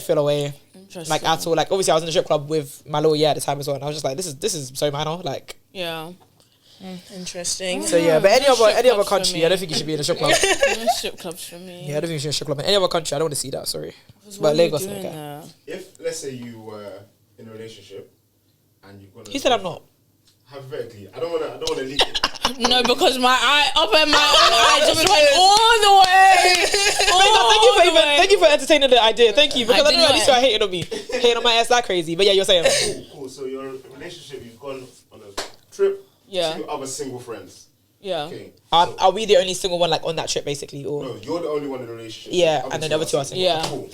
feel away. Like at all. Like obviously I was in the strip club with my little at the time as well, and I was just like, this is so minor. Like interesting. So yeah, but any other country, I don't think you should be in a strip club. No strip clubs for me. Yeah, I don't think you should be in a strip club. In any other country, I don't want to see that. Sorry, but Lagos, okay. If let's say you were in a relationship and you've got. He said I'm not. Hypothetically, I don't want to leak it. No, because my eye up and my own eye just went all the way. Thank you for entertaining the idea. Thank you, because I know you start hating on me, hating on my ass like crazy. But yeah, you're saying cool. So your relationship, you've gone on a trip to your other single friends. Yeah. Okay. Are we the only single one like on that trip basically, or no? You're the only one in the relationship. Yeah, and then the other two are single. Yeah. Cool.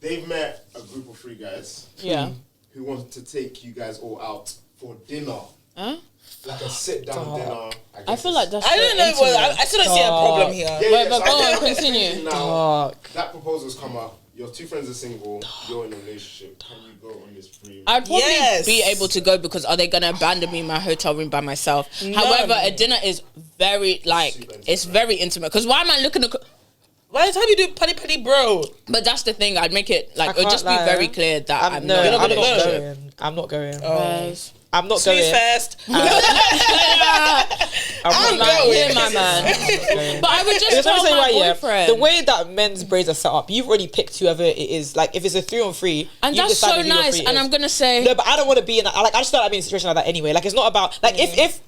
They've met a group of 3 guys. Yeah. Who want to take you guys all out for dinner. Huh? Like a sit-down dinner. I feel like that's. I don't know. Well, I still don't see a problem here. Wait, but go on, continue. Now, that proposal's come up. Your 2 friends are single. You're in a relationship. Can you go on this free? I'd probably be able to go because are they gonna abandon me in my hotel room by myself? No. However, a dinner is very it's very intimate. Because why am I looking at? By the time you do putty bro. But that's the thing. I'd make it like it'll just be very clear that I'm not. I'm not going. going. I'm not going. I'm not Snooze going. fast. I'm going, my man. But I would just tell my boyfriend. The way that men's braids are set up, you've already picked whoever it is. Like if it's a 3-on-3, and that's so nice. And I'm gonna say no, but I don't want to be in that. Like I just don't like being in a situation like that anyway. Like it's not about like if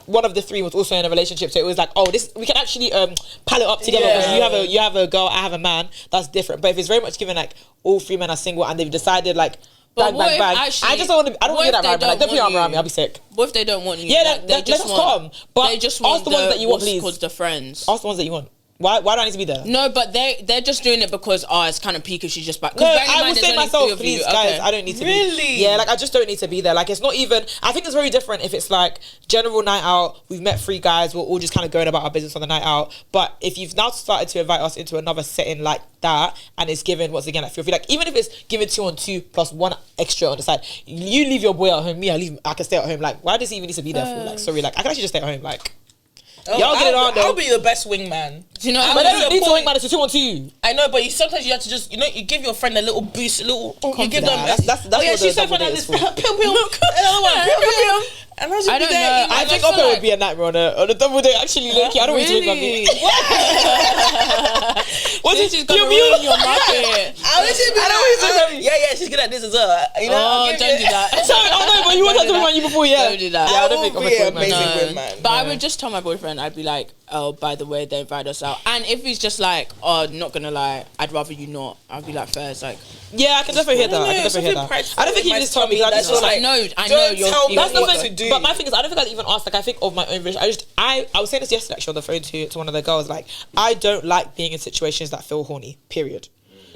one of the 3 was also in a relationship, so it was like, oh, this we can actually pal it up together. Because you have a girl, I have a man. That's different. But if it's very much given like all 3 men are single and they've decided like. Bang, I just don't want to. I don't want to get that vibe. Like, don't put your arm around me. I'll be sick. What if they don't want you? Yeah, they just come. But they just want ask the ones that you want, please. Called the friends. Ask the ones that you want. Why do I need to be there? No, but they're just doing it because it's kind of peak. She's just back. No, I will say myself, please, guys. I don't need to be. Really? Yeah, like I just don't need to be there. Like it's not even. I think it's very different if it's like general night out. We've met 3 guys. We're all just kind of going about our business on the night out. But if you've now started to invite us into another setting like that, and it's given once again, I feel like even if it's given 2-on-2 plus 1 extra on the side, you leave your boy at home. Me, I can stay at home. Like why does he even need to be there for? Like sorry, like I can actually just stay at home. Like. Y'all get it on though. I'll be the best wingman. Do you know? But they don't need to wingman. It's a 2-on-2. I know, but sometimes you have to just, you give your friend a little boost, a little. You give them. That's oh yeah, she's so fun at this. Pill. Another one. Pill. And I don't know. I think Oppo would be a nightmare on a double date. Actually, Loki, I don't want you to wingman me. What did she's gonna ruin your market? Yeah, she's good at this as well. You know? Oh, don't do that. Sorry, no, but you want her to wingman you before, yeah. Don't do that. Yeah, I don't think Oppo would amazing wingman. But I would just tell my boyfriend, I'd be like, oh, by the way, they invite us out. And if he's just like, oh, not gonna lie, I'd rather you not. I'd be like, fair. It's like, yeah, I can definitely hear that. I don't think he just told me that. I know you're. That's nothing to do. But my thing is, I don't think I'd even ask. Like, I think of my own relationship. I was saying this yesterday actually on the phone to one of the girls. Like, I don't like being in situations that feel horny. Period.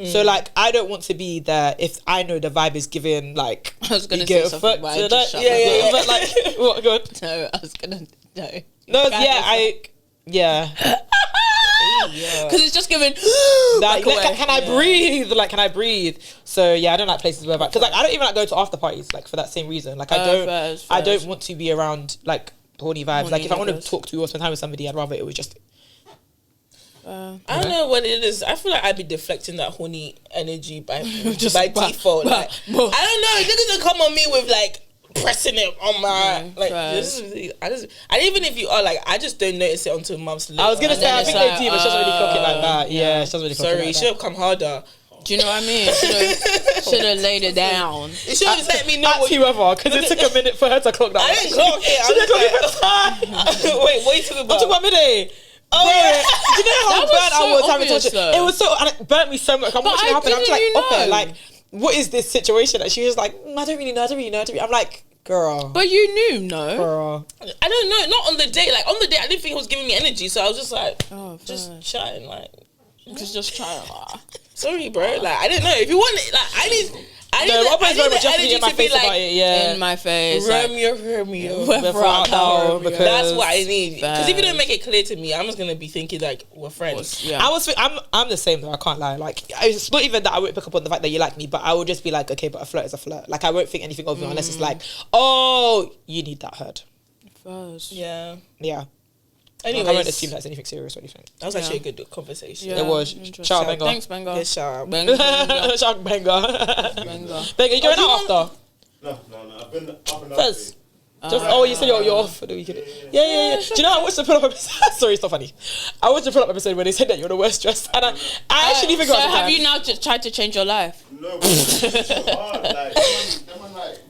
So like, I don't want to be there if I know the vibe is given. Like, I was gonna say something, but I just shut my mouth. But like, what? Good. No, I was gonna no. No, yeah. Because it's just giving can I breathe? Like, can I breathe? So yeah, I don't like places where because like I don't even like go to after parties like for that same reason. Like I don't want to be around like horny vibes. Like if I want to talk to or spend time with somebody, I'd rather it was just. I don't know what it is. I feel like I'd be deflecting that horny energy by default. Like, I don't know. Niggas don't come on me with like pressing it on my and even if you are like, I just don't notice it until months later. I was gonna say I think they do, but she doesn't really clock it like that. Yeah, she doesn't really clock it like that. Sorry, should have come harder. Do you know what I mean? Should have laid it down. You should have let me know. At whoever, because it took a minute for her to clock that. I didn't clock it. She didn't clock it. Wait, what are you talking about? I'm talking about midday. Oh yeah, do you know how burnt I was having to touch it? It was so, and it burnt me so much. I'm watching it happen. I'm just like, okay, like, what is this situation? And she was like, I don't really know. I'm like, girl. But you knew, no? Girl. I don't know. Not on the date. Like on the date, I didn't think it was giving me energy. So I was just like, just chatting, like, just trying. Sorry, bro. Like I didn't know if you want it. Like I need the energy in my face about it. Yeah, in my face. Romeo. Because that's what I need. Because if you don't make it clear to me, I'm just gonna be thinking like we're friends. Yeah. I'm the same though. I can't lie. Like it's not even that I won't pick up on the fact that you like me, but I will just be like, okay, but a flirt is a flirt. Like I won't think anything of you unless it's like, oh, you need that heard. First. Yeah. Yeah. Anyways, I won't assume that's anything serious or anything. that was actually a good conversation. It was. Shout out Benga. Thanks, Benga. Good shout. Benga. Shout out Benga. Benga. Benga, you going out after? No. I've been up and down. First. You said you're off for the weekend. Yeah. Do you know I watched the pull-up episode? Sorry, it's not funny. I watched the pull-up episode where they said that you're the worst dressed, and I actually think. So have you now just tried to change your life? No, but it's so hard. Like,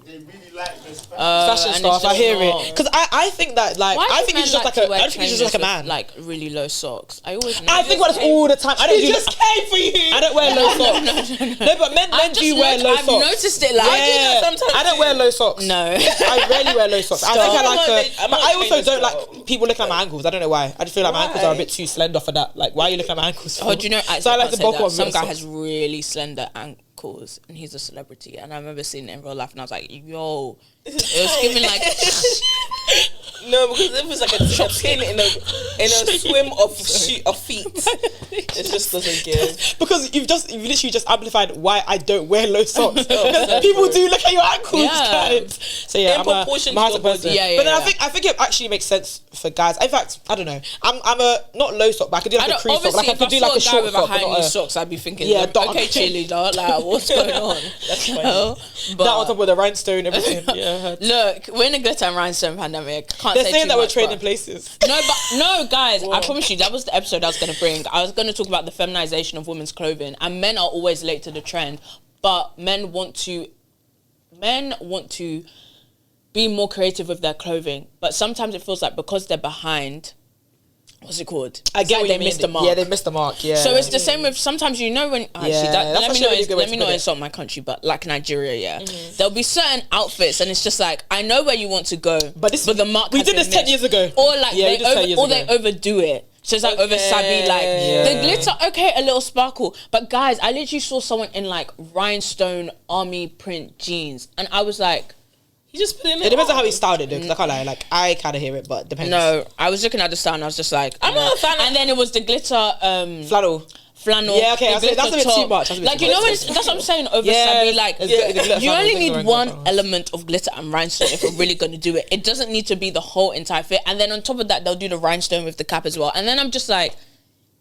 they really like this fashion and stuff? it's I hear just it because I think that like Why I do think men he's just like like to wear I think he's just like a man. trainers with, like really low socks. I always. I think about this all the time. I don't do just came for you. I don't wear low socks. No, but men do wear low socks. I've noticed it. Like, Yeah, sometimes I don't wear low socks. no. I rarely wear low socks. I think I like I'm but not I also trainers, don't though. like people looking at my ankles. I don't know why. I just feel like my ankles are a bit too slender for that. Like, why are you looking at my ankles for? Oh, do you know? Actually, So I like to bulk up some with guy socks. has really slender ankles, and he's a celebrity. And I remember seeing it in real life, and I was like, "Yo, it was giving like." No, because if it's like a pin in a swim of feet, it just doesn't give. Because you've literally just amplified why I don't wear low socks. Because people do look at your ankles, Yeah. guys. So yeah, In I'm proportion a to your body. person. Yeah, But then yeah. I think it actually makes sense for guys. In fact, I don't know. I'm a not low sock, but I could do like a crease sock. Like I could do like a short with sock, but high not knee a socks, I'd be thinking, Yeah, dark. okay, cheerleader, like what's going on? That's funny. But that on top with the rhinestone, everything. Yeah. look, we're in a glitter and rhinestone pandemic. Can't They're say saying too that we're much, trading but- places. No, guys, I promise you, that was the episode I was going to bring. I was going to talk about the feminization of women's clothing, and men are always late to the trend, but men want to be more creative with their clothing, but sometimes it feels like because they're behind, what's it called? I It's get like what they you mean. missed the mark. Yeah, they missed the mark. Yeah. So it's the same with sometimes when that's let actually me a really good way let to me put not it. insult my country, but like Nigeria, yeah, there'll be certain outfits and it's just like I know where you want to go, But the mark we we did this 10 years ago. or like Yeah, we did 10 years they ago. overdo it. So it's like over sabi, like the glitter, okay, a little sparkle. But guys, I literally saw someone in like rhinestone army print jeans, and I was like, You just put in It depends on how he styled it, though. Because I can't lie, like I kind of hear it, but depends. no. I was looking at the style, and I was just like, I'm not a fan of- And then it was the glitter flannel. Yeah, okay, the I say that's a glitter bit too top. much. That's a bit Like too you know, much. that's what I'm saying. Over Yeah, sabi, like it's got the glitter you flannel only things need going one on. element of glitter and rhinestone if we're really going to do it. It doesn't need to be the whole entire fit. And then on top of that, they'll do the rhinestone with the cap as well. And then I'm just like,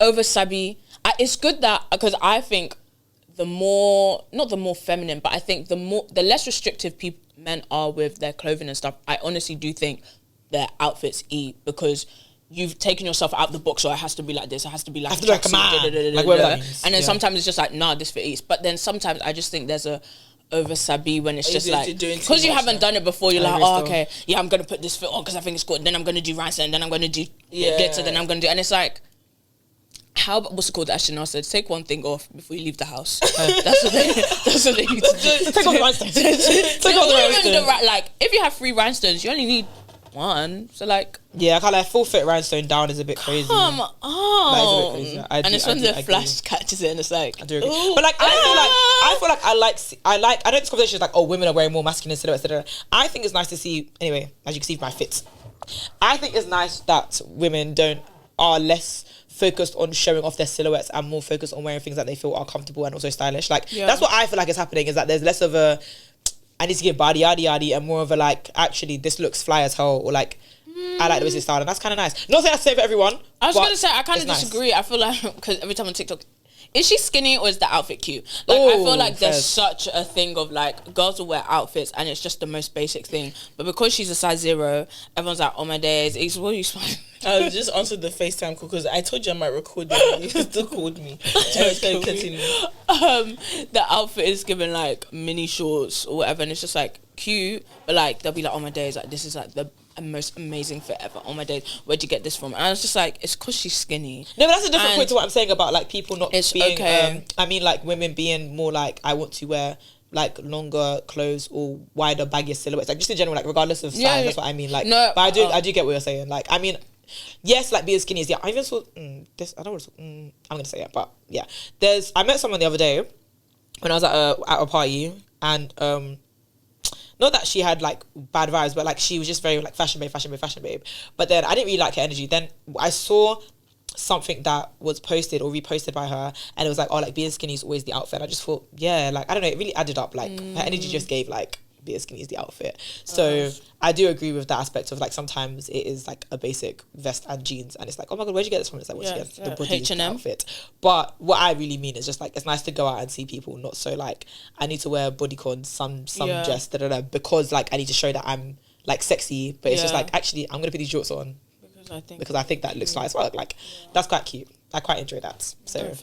over sabi. It's good that because I think not the more feminine, but I think the less restrictive men are with their clothing and stuff. I honestly do think their outfits eat because you've taken yourself out the box, so it has to be like this. It has to be like Has to be like a man. Like whatever that means. And then Yeah. sometimes it's just like, nah, this fit eats. But then sometimes I just think there's a over sabi when it's just You're like doing too because you much haven't now. done it before. You're I like, agree oh, still. okay, yeah, I'm gonna put this fit on because I think it's good. Then I'm gonna do rhinestone. Then I'm gonna do glitter. Then I'm gonna do, and it's like. What's it called? Ashton said, take one thing off before you leave the house. That's what they need to do. Take off the rhinestones. Take off the rhinestones. Like, if you have 3 rhinestones, you only need 1. So, like, Yeah, I can't lie. Full fit rhinestone down is a bit crazy. come That is a bit on. crazy. And it's when the flash catches it and it's like, I do agree. But like, I feel like I know this conversation is like, oh, women are wearing more masculine silhouettes. I think it's nice to see. Anyway, as you can see, my fits. I think it's nice that women are less focused on showing off their silhouettes and more focused on wearing things that they feel are comfortable and also stylish. Like that's what I feel like is happening. Is that there's less of a I need to get body yaddy and more of a like actually this looks fly as hell or like I like the way it's styled and that's kind of nice. Not saying that's safe for everyone. I was but gonna say I kind of it's nice. disagree. I feel like because every time on TikTok, is she skinny or is the outfit cute? Like I feel Ooh, like there's fairs. such a thing of like girls will wear outfits and it's just the most basic thing. But because she's a size 0, everyone's like, oh my days, what are you smiling? I just answered the FaceTime call because I told you I might record it. You still called me. Anyway, continue. The outfit is given like mini shorts or whatever, and it's just like cute, but like they'll be like, oh my days, like this is like the most amazing fit ever. Oh my days, where'd you get this from? And I was just like, it's because she's skinny. No, but that's a different And point to what I'm saying about like people not it's being. okay. I mean, like women being more like I want to wear like longer clothes or wider, baggier silhouettes. Like just in general, like regardless of size. Yeah, that's what I mean. Like, no, but I do get what you're saying. Like, I mean, yes, like being skinny is I even saw this. I don't want to. I'm gonna say it, but yeah. I met someone the other day when I was at a party and not that she had like bad vibes, but like she was just very like fashion babe. But then I didn't really like her energy. Then I saw something that was posted or reposted by her and it was like, oh, like being skinny is always the outfit. I just thought, yeah, like I don't know, it really added up. Like her energy just gave like be as skinny as the outfit. So I do agree with that aspect of like sometimes it is like a basic vest and jeans and it's like, oh my god, where'd you get this from? It's like, where'd you get the body H&M outfit? But what I really mean is just like it's nice to go out and see people, not so like I need to wear a bodycon, some dress, because like I need to show that I'm like sexy, but it's just like actually I'm gonna put these shorts on because I think that looks nice. Well, like that's quite cute. I quite enjoy that. So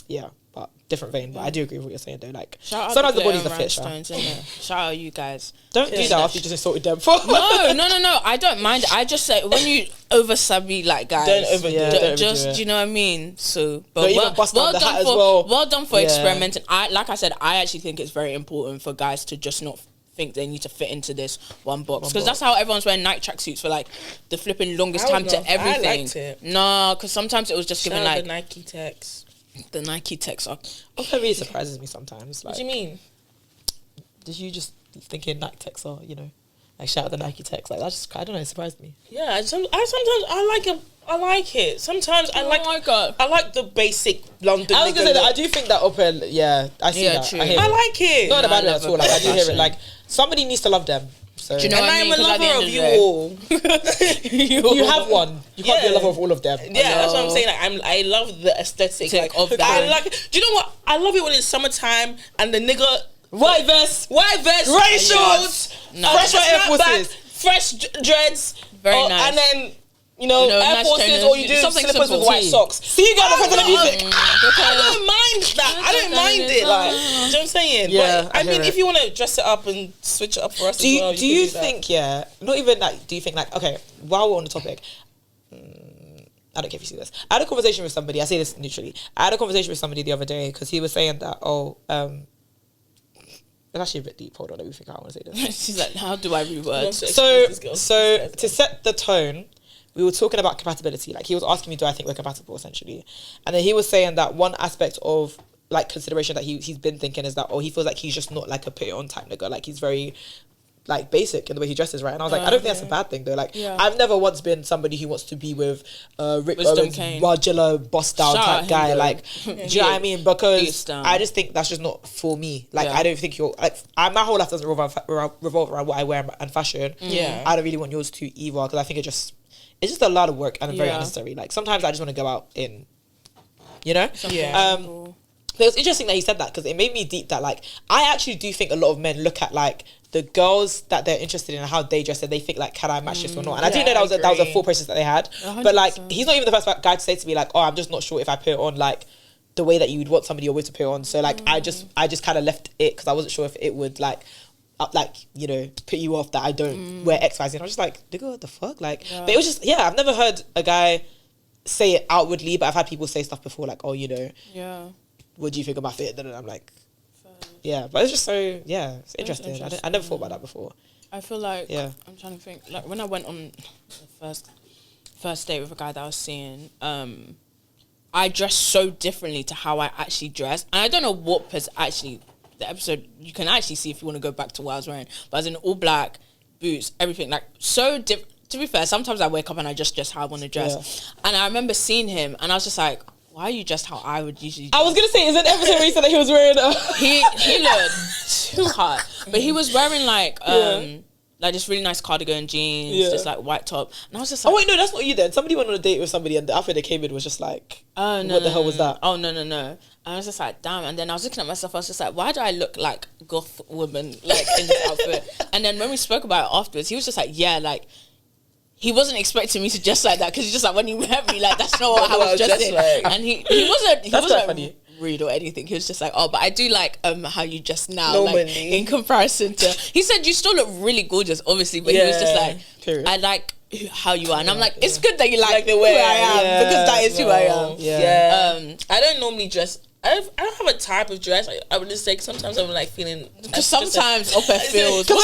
yeah, but different vein. But I do agree with what you're saying though. Like sometimes the body's a fit. Shout out you guys. Don't do that after you just insulted them. No. I don't mind. I just say when you over sabi like guys, don't overdo it. Just do you know what I mean? So, but well done for experimenting. Like I said, I actually think it's very important for guys to just not think they need to fit into this one box because that's how everyone's wearing Nike tracksuits for like the flipping longest time to everything. I liked it. No, because sometimes it was just giving like the Nike Techs. The Nike Techs are. That really surprises me sometimes. Like, what do you mean? Did you just thinking Nike Techs are, you know, like shout out the Nike Techs? Like that's just, I don't know, it surprised me. Yeah, sometimes I like it. I like it. Sometimes I like. Oh my god! I like the basic London. I was gonna say that. I do think that open. Yeah, I see that. True. I like it. Not in a bad way at all. Like I do hear it. Like somebody needs to love them. So. Do you know and what I I'm mean? a lover of you all. You have one. You can't be a lover of all of them. Yeah, that's what I'm saying. Like, I love the aesthetic of that. I like. Do you know what? I love it when it's summertime and the nigga white vest, red shorts, fresh Air Forces, fresh dreads, very nice, and then. You know, Air Forces, or you do slippers with white socks. See, you got the president music. I don't mind that. I don't mind it. Like, you know what I'm saying? Yeah. But, I mean, if you want to dress it up and switch it up for us as well, do you think, not even like, do you think like, okay, while we're on the topic, I don't care if you see this. I had a conversation with somebody, I say this neutrally. I had a conversation with somebody the other day because he was saying that, it's actually a bit deep. Hold on, let me think how I want to say this. She's like, how do I reword? So to set the tone, we were talking about compatibility. Like he was asking me, do I think we're compatible essentially? And then he was saying that one aspect of like consideration that he's been thinking is that, he feels like he's just not like a put it on type nigga. Like he's very like basic in the way he dresses, right? And I was like, I don't think that's a bad thing though. Like I've never once been somebody who wants to be with Rick Owens, Rajilla boss style type guy. Like, do you know what I mean? Because I just think that's just not for me. Like I don't think you're like my whole life doesn't revolve around what I wear and fashion. Yeah, I don't really want yours to either because I think it's just a lot of work and very unnecessary. Like sometimes I just want to go out in, you know? But it was interesting that he said that because it made me deep that like I actually do think a lot of men look at like the girls that they're interested in and how they dress and they think like, can I match this or not? And I didn't know that was a full process that they had. 100%. But like he's not even the first guy to say to me like, I'm just not sure if I put it on like the way that you would want somebody always to put it on. So like I just kind of left it because I wasn't sure if it would like you know, put you off that I don't wear X, Y, Z. And I was just like, nigga, what the fuck? Like, but it was just, I've never heard a guy say it outwardly, but I've had people say stuff before, like, you know, what do you think about fit? And I'm like, but it's just so, it's interesting. I never thought about that before. I feel like, I'm trying to think, like, when I went on the first date with a guy that I was seeing, I dressed so differently to how I actually dressed. And I don't know what the episode you can actually see if you want to go back to what I was wearing, but I was in all black, boots, everything, like so different. To be fair, sometimes I wake up and I just dress how I want to dress. And I remember seeing him and I was just like, why are you dressed how I would usually dress? I was gonna say, is it an episode where he said that he was wearing he looked too hot, but he was wearing like this really nice cardigan, jeans, just like white top, and I was just like, oh wait, no, that's not you then. Somebody went on a date with somebody and the outfit they came in was just like, what the hell was that? Oh no. I was just like, damn. And then I was looking at myself, I was just like, why do I look like goth woman like in this outfit? And then when we spoke about it afterwards, he was just like, like he wasn't expecting me to dress like that because he's just like, when he met me, like that's not what I was dressing. Like. And he wasn't funny. Rude or anything. He was just like, but I do like how you dress now, like in comparison to. He said you still look really gorgeous, obviously, but he was just like, I like how you are, and I'm like, it's good that you like the way I am because that is who I am. I don't normally dress. I don't have a type of dress. I would just say sometimes I'm like feeling. Because sometimes upper feels. What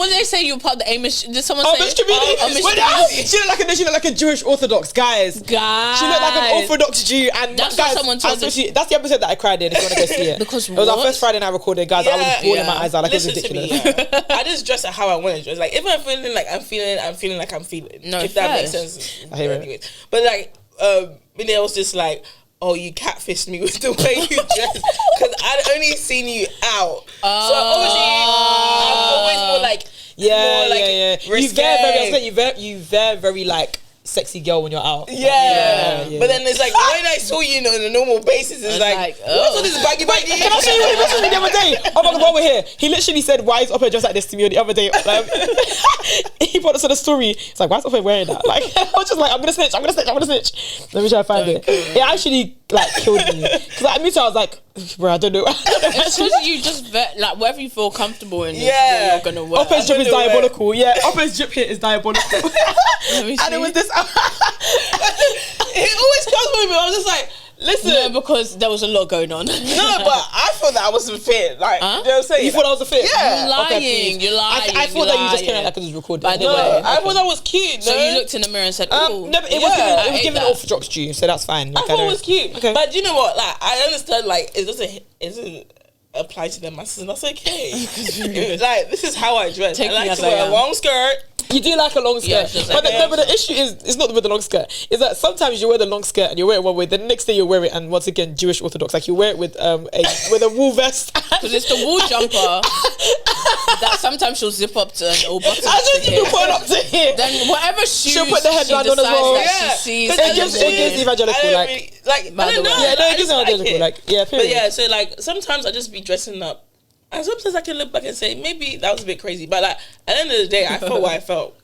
did they say? You're part of the Amish? Did someone say? Amish community. She looked like a Jewish Orthodox guys. She looked like an Orthodox Jew. And that's what someone told me. That's the episode that I cried in. If you want to go see it, because it was our first Friday night recording, guys. I was bawling my eyes out. Like, it was ridiculous. I just dress it how I want to dress. Like if I'm feeling like I'm feeling like I'm feeling. No, if that makes sense. I hear it. But like, it was just like. oh, you catfished me with the way you dress because I'd only seen you out. So obviously, I'm always more like, risque. You very like sexy girl when you're out. Yeah. But then it's like when I saw you on a normal basis, it's like what's all this baggy? Can I show you what he messaged me the other day? Oh my god, while we're here, he literally said, "Why is Oppe dressed like this to me?" The other day, he put us on a story. It's like, why is Oppe wearing that? Like, I was just like, I'm gonna snitch. Let me try to find it. It actually like killed me because I was like, bro, I don't know. It's because you just like wherever you feel comfortable in. Yeah, you're gonna wear. Oppe's drip is diabolical. Yeah, Oppe's drip here is diabolical. And it was this. It always comes with me. I was just like, listen. No, because there was a lot going on. No, but I thought that I wasn't fit. Like, you know what I'm saying? You thought I was a fit? Yeah. You're lying. I thought that you just came out like it was recorded. By the No, way, I thought that was cute. so you looked in the mirror and said, "Oh, no, but it was given orthodox due, so that's fine. I thought it was cute. Okay. But do you know what? Like, I understand. Like, it doesn't apply to the masses, and that's okay. Like, this is how I dress. I like to wear a long skirt. You do like a long skirt, but the issue is it's not with the long skirt. Is that sometimes you wear the long skirt and you wear it one way, the next day you wear it, and once again Jewish Orthodox, like you wear it with a wool vest because it's the wool jumper that sometimes she'll zip up to and all buttons. I just you put up to here. Then whatever shoes she'll put the headband on as well. Yeah, she sees it gives evangelical I don't know. Yeah, it gives evangelical like yeah. But yeah, so like sometimes I just be dressing up. And sometimes I can look back and say, maybe that was a bit crazy. But like, at the end of the day, I felt what I felt.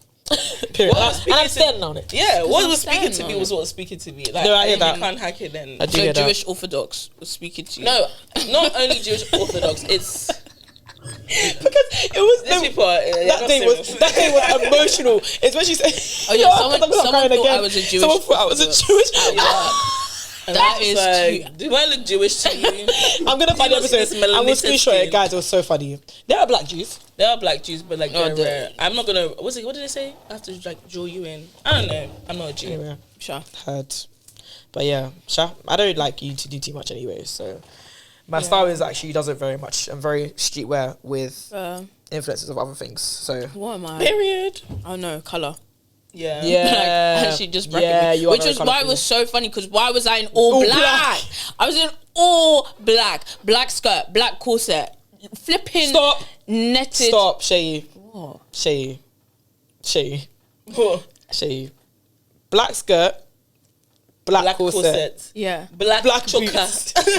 Period. And I'm standing on it. Yeah, what was speaking to me was what was speaking to me. Like, no, I hear that. You can't hack it then. I do hear Jewish that. Orthodox was speaking to you. No, not only Jewish Orthodox, it's... because it was... that day was emotional. It's when she said... Oh yeah, someone thought I was a Jewish Someone thought I was a Jewish... That is like, do I look Jewish to you? I'm gonna find the episode. I will screenshot it, guys. It was so funny. There are black Jews. There are black Jews, but like they're rare. I'm not gonna. What did they say? I have to like draw you in. I don't know. I'm not a Jew. Anyway, sure. Heard. But yeah, Sha, I don't like you to do too much anyway. So my style is actually doesn't very much. I'm very streetwear with influences of other things. So what am I? Period. Oh no, color. Yeah, like, actually just which was why it was so funny because why was I in all black? I was in all black skirt, black corset, flipping netted. Stop, Shay. What? Shay. Black skirt, black corset. Yeah, black choker,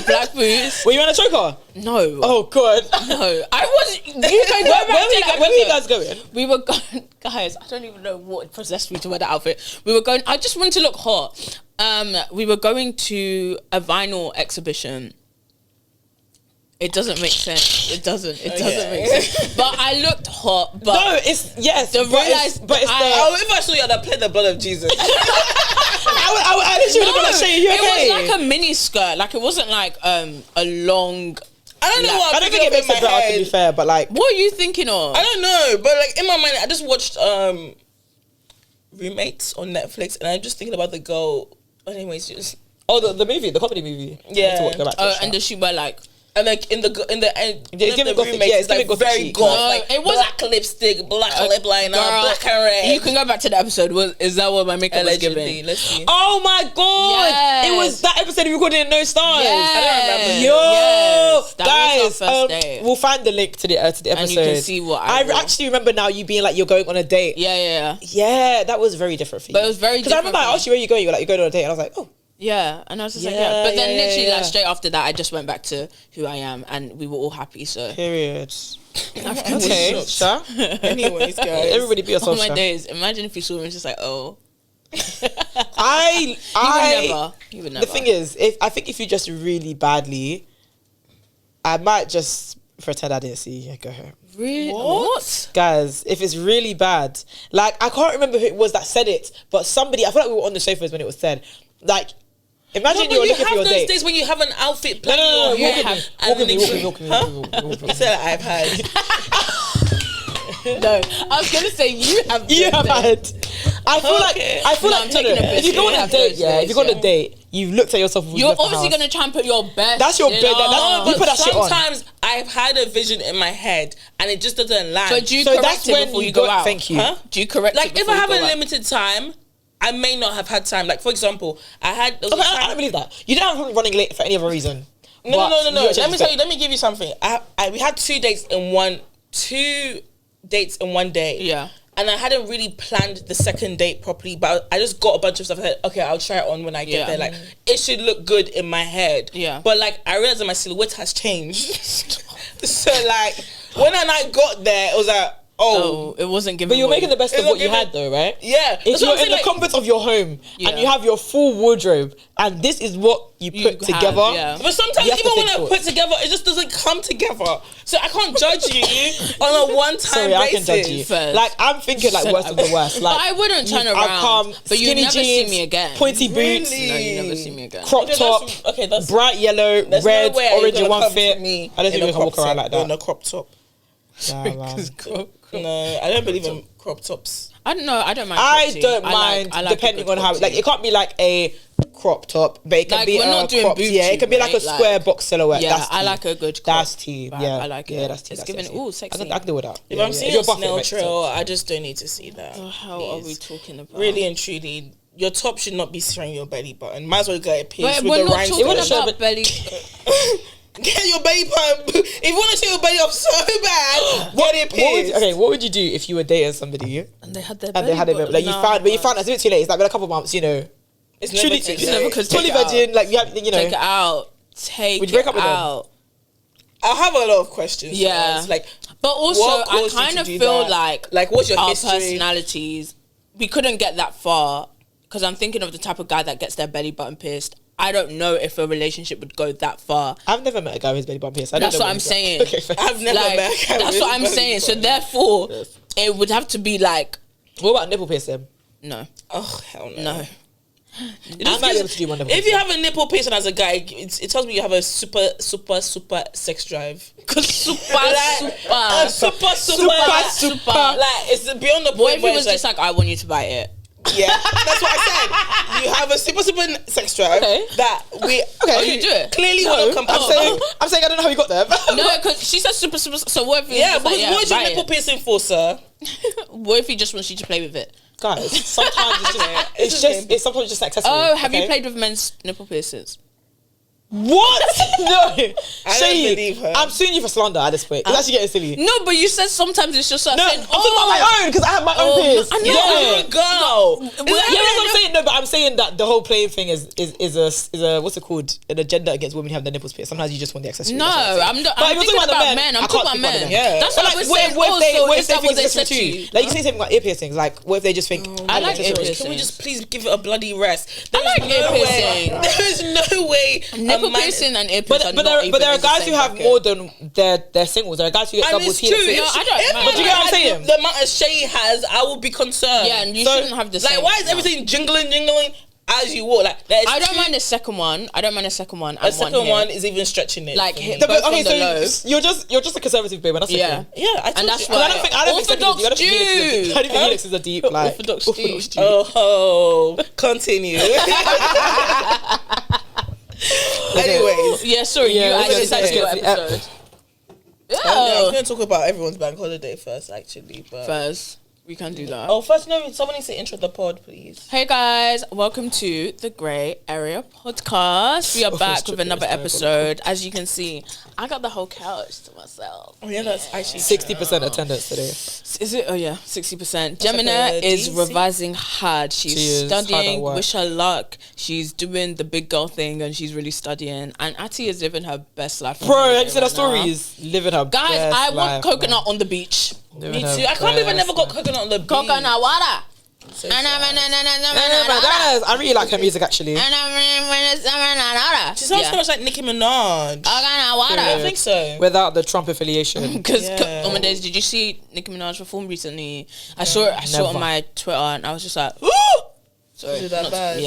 black boots. Were you in a choker? No. Oh god. No, I wasn't. Where were you guys going? We were going, guys. I don't even know what possessed me to wear that outfit. We were going. I just wanted to look hot. We were going to a vinyl exhibition. It doesn't make sense. It doesn't make sense. But I looked hot. But no, it's yes. If I saw you, I'd play the blood of Jesus. I literally would have been like, Shay, you okay? It was like a mini skirt. Like it wasn't like a long. I don't know what I don't think it makes it better, to be fair, but like, what are you thinking of? I don't know, but like in my mind, I just watched Roommates on Netflix, and I'm just thinking about the girl. Anyways, just the movie, the comedy movie. Yeah. And does she wear like? And like in the end, it's giving gothic. Yeah, it's like very goth. Like it was black lipstick, black lip liner, black hair. You can go back to the episode. Is that what my makeup was giving? Let's see. Oh my god! Yes. It was that episode we recorded in No Stars. Yes. I don't remember. Yo, that guys, was our first date. We'll find the link to the episode. And you can see what I actually remember now. You being like you're going on a date. Yeah. That was very different for you. But it was very different. Because I remember I asked you where you going. You were like you're going on a date, and I was like, oh. Yeah, and I was just like, yeah. But then literally, like, straight after that, I just went back to who I am, and we were all happy, so. Period. Okay, Sha. Anyways, guys. Everybody be yourself, on my days, imagine if you saw me and just like, oh. You would never. The thing is, I think if you just really badly, I might just pretend I didn't see you. Go home. Really? What? Guys, if it's really bad, like, I can't remember who it was that said it, but somebody, I feel like we were on the sofas when it was said, like, imagine you're looking for your date. You have those days when you have an outfit plan. No. Walk with me. You said I've had. No, I was gonna say you have had. I feel like if you go on a date, if you go on a date, you've looked at yourself. You're obviously gonna try and put your best. That's your best. You put that shit on. Sometimes I've had a vision in my head and it just doesn't land. But do you correct it before you go out? Thank you. Do you correct it? Like if I have a limited time, I may not have had time. Like, for example, I don't believe that. You don't have running late for any other reason. No. Let me tell you. Let me give you something. We had 2 dates in one day. Yeah. And I hadn't really planned the second date properly, but I just got a bunch of stuff. I said, okay, I'll try it on when I get there. Like, it should look good in my head. Yeah. But like, I realized that my silhouette has changed. So like, when I got there, it was like, it wasn't giving. But you're making the best of what you had, though, right? Yeah. If you're in the comfort of your home and you have your full wardrobe, and this is what you put together. But sometimes even when I put together, it just doesn't come together. So I can't judge you on a one-time Sorry, basis. I can judge you. Like, I'm thinking like worst of the worst. Like, but I wouldn't turn around. But you never see me again. Pointy boots. No, you never see me again. Crop top. That's bright yellow, red, orange in one fit. I don't think we can walk around like that. In a crop top. Nah, man. No, I don't believe in crop tops. I don't know. I don't mind. I don't mind I like depending on how. Like, it can't be like a crop top, but it can be we're a not doing crop. booty, Yeah, it can be like a square box silhouette. Yeah, that's I like a good crop. That's tea. Yeah, I like it. Yeah, that's tea. It's that's giving sexy. sexy. I can deal with that. If I'm seeing a snail trail, I just don't need to see that. How are we talking about? Really and truly, your top should not be showing your belly button. Might as well get it pierced But with we're the not rhinestone. talking about belly. Get your belly button. If you want to show your belly off so bad, get it pierced. What would you do if you were dating somebody And they had their and they had it? Like, you found it's a bit too late. It's like been a couple of months, you know. It's never too late. Fully virgin, like, you have, you know. Take it out. Would you break up with them? I have a lot of questions. Yeah. Like, but also, I kind of feel like what's your our history? personalities, we couldn't get that far because I'm thinking of the type of guy that gets their belly button pierced. I don't know if a relationship would go that far. I've never met a guy with his belly button pierced. That's what I'm saying. Okay, I've never met a guy That's what I'm saying. So therefore, it would have to be like. What about nipple piercing? No. Oh, hell no. No. I might be able to do one nipple If you have a nipple piercing as a guy, it tells me you have a super sex drive. super. Like, super. Like, it's beyond the point. What if it was just like, I want you to buy it? Yeah, that's what I said. You have a super sex drive that we you do it. Clearly want to compare. I'm saying I don't know how you got there. No, because she said super. So what if? Yeah, because what is your nipple piercing for, sir? What if he just wants you to play with it? Guys, sometimes it's sometimes just accessible. Oh, have you played with men's nipple piercings? What? No. I don't believe her. I'm suing you for slander at this point. It's actually getting silly. No, but you said sometimes it's just so. No, I'm talking about my own because I have my own pierce. I know. Go. That's what I'm saying. No, but I'm saying that the whole playing thing is a what's it called? An agenda against women having their nipples pierced. Sometimes you just want the accessory. No, I'm thinking about men. I'm talking about men. Yeah. That's what I was saying. What if that was they said to you? Like, you say something about ear piercings. Like, what if they just think? I like ear piercings. Can we just please give it a bloody rest? I like ear piercing. There is no way. Nipple piercing and ear piercing. But there are guys who have more than their singles. There are guys who get double T. No, I don't. But you get what I'm saying? The amount of Shay has, I would be concerned. Yeah, and you shouldn't have the same. Like, why is everything jingling as you walk? Like, I don't mind the second one. The second one is even stretching it. Like, you're just a conservative babe, and that's yeah, yeah. And that's why I don't think Orthodox Jew. I don't think Felix is a deep like Orthodox Jew. Oh, continue. Anyways, yeah, sorry, you actually what episode? Yeah, I'm going to talk about everyone's bank holiday first, actually. But first, we can do that. Oh, first, no, someone needs to intro the pod, please. Hey guys, welcome to the Grey Area Podcast. We are back with another episode. As you can see, I got the whole couch to myself. Oh yeah, that's actually 60% attendance today. Is it? Oh yeah, 60%. Gemina is revising hard. She's studying. Wish her luck. She's doing the big girl thing and she's really studying. And Ati is living her best life. Bro, have you seen her stories? Living her guys, best I want life, coconut on the beach. Me too. I can't believe I never got coconut on the beach. Coconut water. So I really like her music actually. She sounds so much like Nicki Minaj. I think so. Without the Trump affiliation. Because Days, did you see Nicki Minaj perform recently? I saw it on my Twitter and I was just like, sorry, is it that bad?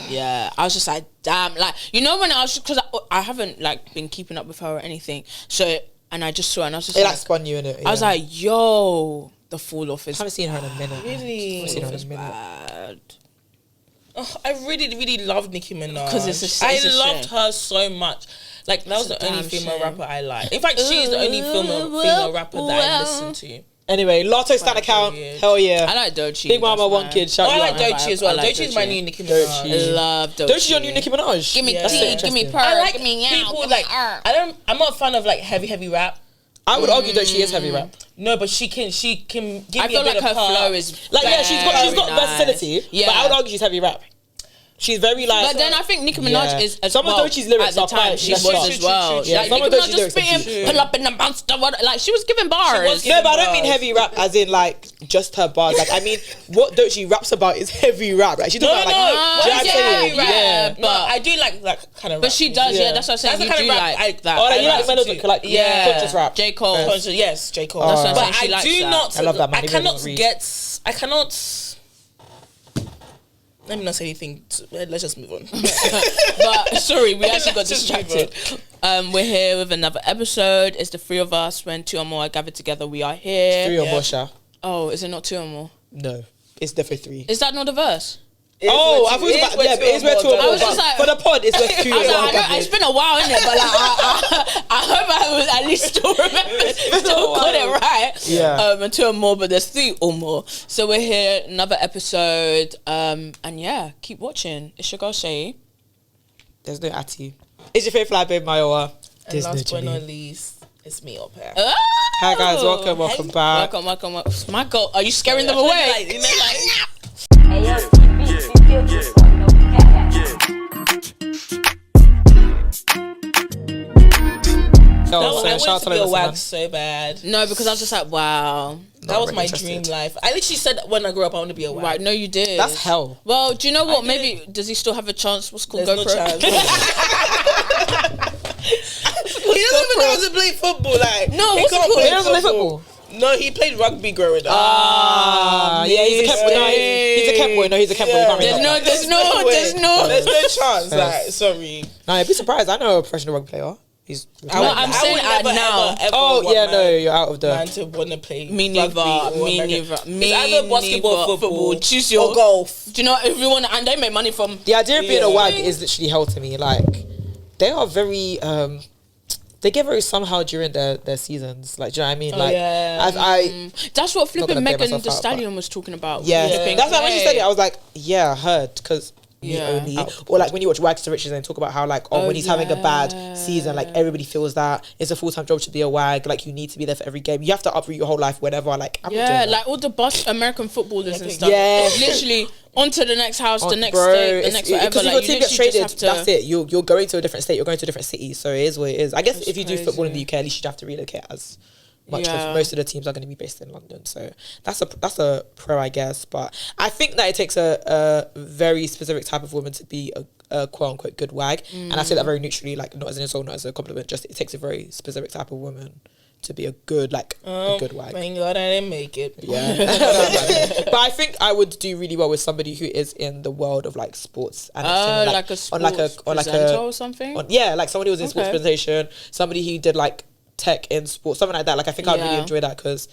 Yeah. I was just like, damn, like, you know, when I was, because I haven't like been keeping up with her or anything, so, and I just saw it and I was just like spun you in it. I was like, yo, the fall off is. I haven't seen her in a minute. Really? I haven't seen her in a minute. Bad. Oh, I really loved Nicki Minaj. Because I loved her so much. Like, that was the only female rapper I liked. In fact, she's the only female rapper that I listened to. Anyway, Lotto stan account. weird. Hell yeah. I like Doechii. Big Mama, That's one my- kid. Shout I you like out. Doechii as well. I like Doechii is my Doechii. new Nicki Doechii. Minaj. I love Doechii. Doechii your new Nicki Minaj. Give me Yeah. D, give me Interesting. purr, I like give me people give like me R. I'm not a fan of like heavy rap. I would argue Doechii is heavy rap. No, but she can give I me feel a bit like of her pop. flow is Like yeah, she's got very nice. versatility. Yeah. But I would argue she's heavy rap. She's very like. But then I think Nicki Minaj Yeah. is as Some of well. Doechii's lyrics at the are time quite- she that's was true, as true, well. true, true. Yeah, Like some of Nicki Minaj Doechii's just lyrics are spitting, true. pull up in the monster. Like she was giving bars. No, but I don't mean bars. heavy rap as in like just her bars. Like I mean, what Doechii raps about is heavy rap. Like she's No, talking no, about like. no. do you know what I'm Yeah, saying? heavy rap. Yeah. No, I do like that kind of rap. But she does, Yeah. yeah. That's what I'm saying. That's the You kind do of rap like that. Oh, like, you I like like melodic, to- like yeah, conscious rap. J. Cole. Yes, J. Cole. That's what I'm But saying, she I likes do that. not. I love that man. I He doesn't cannot read. get. I cannot. Let me not say anything. Let's just move on. But sorry, we actually got Just move distracted. We're here with another episode. It's the three of us. When two or more are gathered together, we are here. Three or Yeah. more, Sha. Oh, is it not two or more? No, it's definitely three. Is that not the verse? Oh, I thought it was about yeah, but it's where two or I more. was just but like- for the pod, it's where two I or was more. like, it's been a while, innit? But like, I hope I was at least still remember, still got it right. Yeah. And two or more, but there's three or more. So we're here, another episode. And yeah, keep watching. It's your girl Shay. There's no Ati. It's your favorite fly babe Mayowa. And There's no last but not Jimmy. least, it's me up here. Hi guys, welcome back. Welcome. My girl, are you scaring them away? Like, you know, like, Yo, I so wanted shout out to to be a Lewis, wag man. so bad. No, because I was just like, wow. That was really my interested. dream life. I literally said when I grew up, I want to be a wag. Right, no, you did. That's hell. Well, do you know what? I Maybe does he still have a chance? What's called There's go no pro? chance. He doesn't even know how to play football. Like, No, he what's it can't called? He doesn't play football. No, he played rugby growing up. Yeah, he's a Kent boy. No, he's a Kent boy. No, he's a Kent boy. You can't There's really no, talk there's no. There's no chance. Yes. Like, sorry. about. No, you'd be surprised. I know a professional rugby player. He's. No, I'm saying would at never, now. ever Oh want yeah, my no, you're out of man the. to want to play. Me rugby neither. or Me American. neither. Me It's either basketball, neither. football, Choose or your. golf. Do you know if you want? And they make money from. The idea of being a Yeah. wag is literally hell to me. Like, they are very. They get very somehow during their seasons. Like, do you know what I mean? Like, yeah. I That's what gonna flipping bear Megan myself the out, Stallion was talking about. yeah, Flipping that's why when she Clay. said it, I was like, yeah, I heard because. Me Yeah. only, or like when you watch Wags to Riches and they talk about how like when he's having a bad season, like everybody feels that it's a full-time job to be a wag, like you need to be there for every game, you have to uproot your whole life whenever, like I'm not Yeah, doing that. like all the American footballers and stuff. Yeah. Literally on to the next house, the next Bro, state, the it's- next whatever. because if Like, your you team gets literally traded, just have to. that's it. You're going to a different state. You're going to a different city. So it is what it is. I guess That's if you do football in the crazy. UK, at least you'd have to relocate as much Yeah. because most of the teams are going to be based in London. So that's a pro, I guess. But I think that it takes a very specific type of woman to be a quote unquote good wag, and I say that very neutrally, like not as an insult, not as a compliment. Just it takes a very specific type of woman to be a good a good wag. Thank God I didn't make it. Yeah. But I think I would do really well with somebody who is in the world of like sports and entertainment, Like a sports presenter or something. like somebody who was in sports Okay. presentation, somebody who did like tech in sports, something like that. Like I think I'd really Yeah. enjoy that because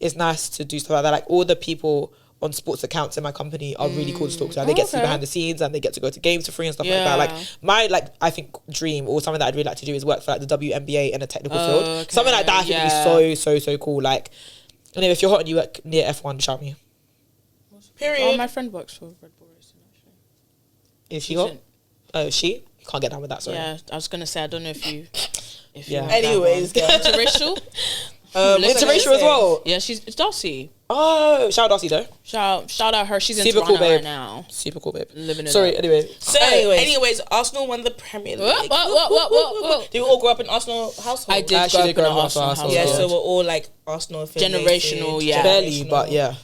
it's nice to do stuff like that. Like all the people on sports accounts in my company are really cool to talk to. And they get to see Okay. behind the scenes and they get to go to games for free and stuff like that. Yeah. Like my I think dream or something that I'd really like to do is work for like the WNBA in a technical Oh, field. okay. Something like that I think Yeah. would be so cool. Like, and if you're hot and you work near F1, shout me. Period. Oh, my friend works for Red Bull Racing. Actually. Is she She's hot? in- Oh, she? You can't get down with that, sorry. Yeah, I was gonna say I don't know if you. Yeah. know that Anyways, one. guys. Interracial. Interracial as well. Yeah, it's Darcy. Oh, shout out Darcy though. Shout out her. She's in Super Toronto cool, babe. right now. Super cool, babe. Living it Sorry, up. anyway. So, anyways, Arsenal won the Premier League. What? Did we all grow up in Arsenal household? I did Actually grow up in grow an up Arsenal Arsenal, household. Yeah, yeah. so we're all like Arsenal affiliated. Generational, yeah. Barely, but yeah.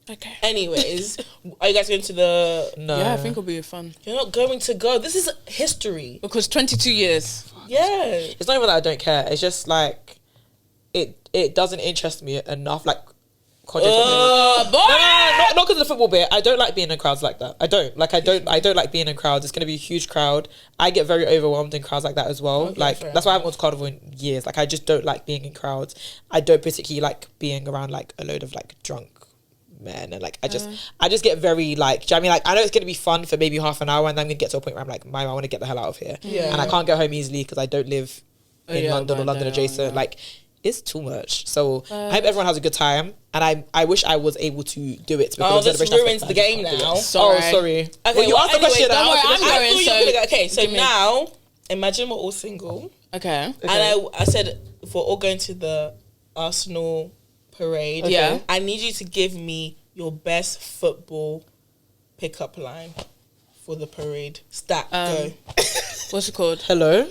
Okay. Anyways, are you guys going to the? No. Yeah, I think it'll be fun You're not going to go. This is history. because 22 years. Yeah. It's not even that I don't care. It's just like it doesn't interest me enough. Like Boy! not because of the football bit. I don't like being in crowds like that. I don't like being in crowds. It's gonna be a huge crowd. I get very overwhelmed in crowds like that as well. Okay, like fair that's why I haven't gone to carnival in years. Like I just don't like being in crowds. I don't particularly like being around like a load of like drunk men and like I just get very like, do you know what I mean? Like I know it's gonna be fun for maybe half an hour and then I'm gonna get to a point where I'm like, I want to get the hell out of here. Yeah. And I can't get home easily because I don't live in yeah, London or but London they adjacent. are, yeah. Like it's too much. So I hope everyone has a good time, and I wish I was able to do it. Oh, this ruins the game now. Sorry. Oh, sorry. Okay, well, you asked the question. Don't worry, I'm going. Okay, so now imagine we're all single. Okay. And I said if we're all going to the Arsenal parade. Yeah. I need you to give me your best football pickup line for the parade. Stat, go. What's it called? Hello.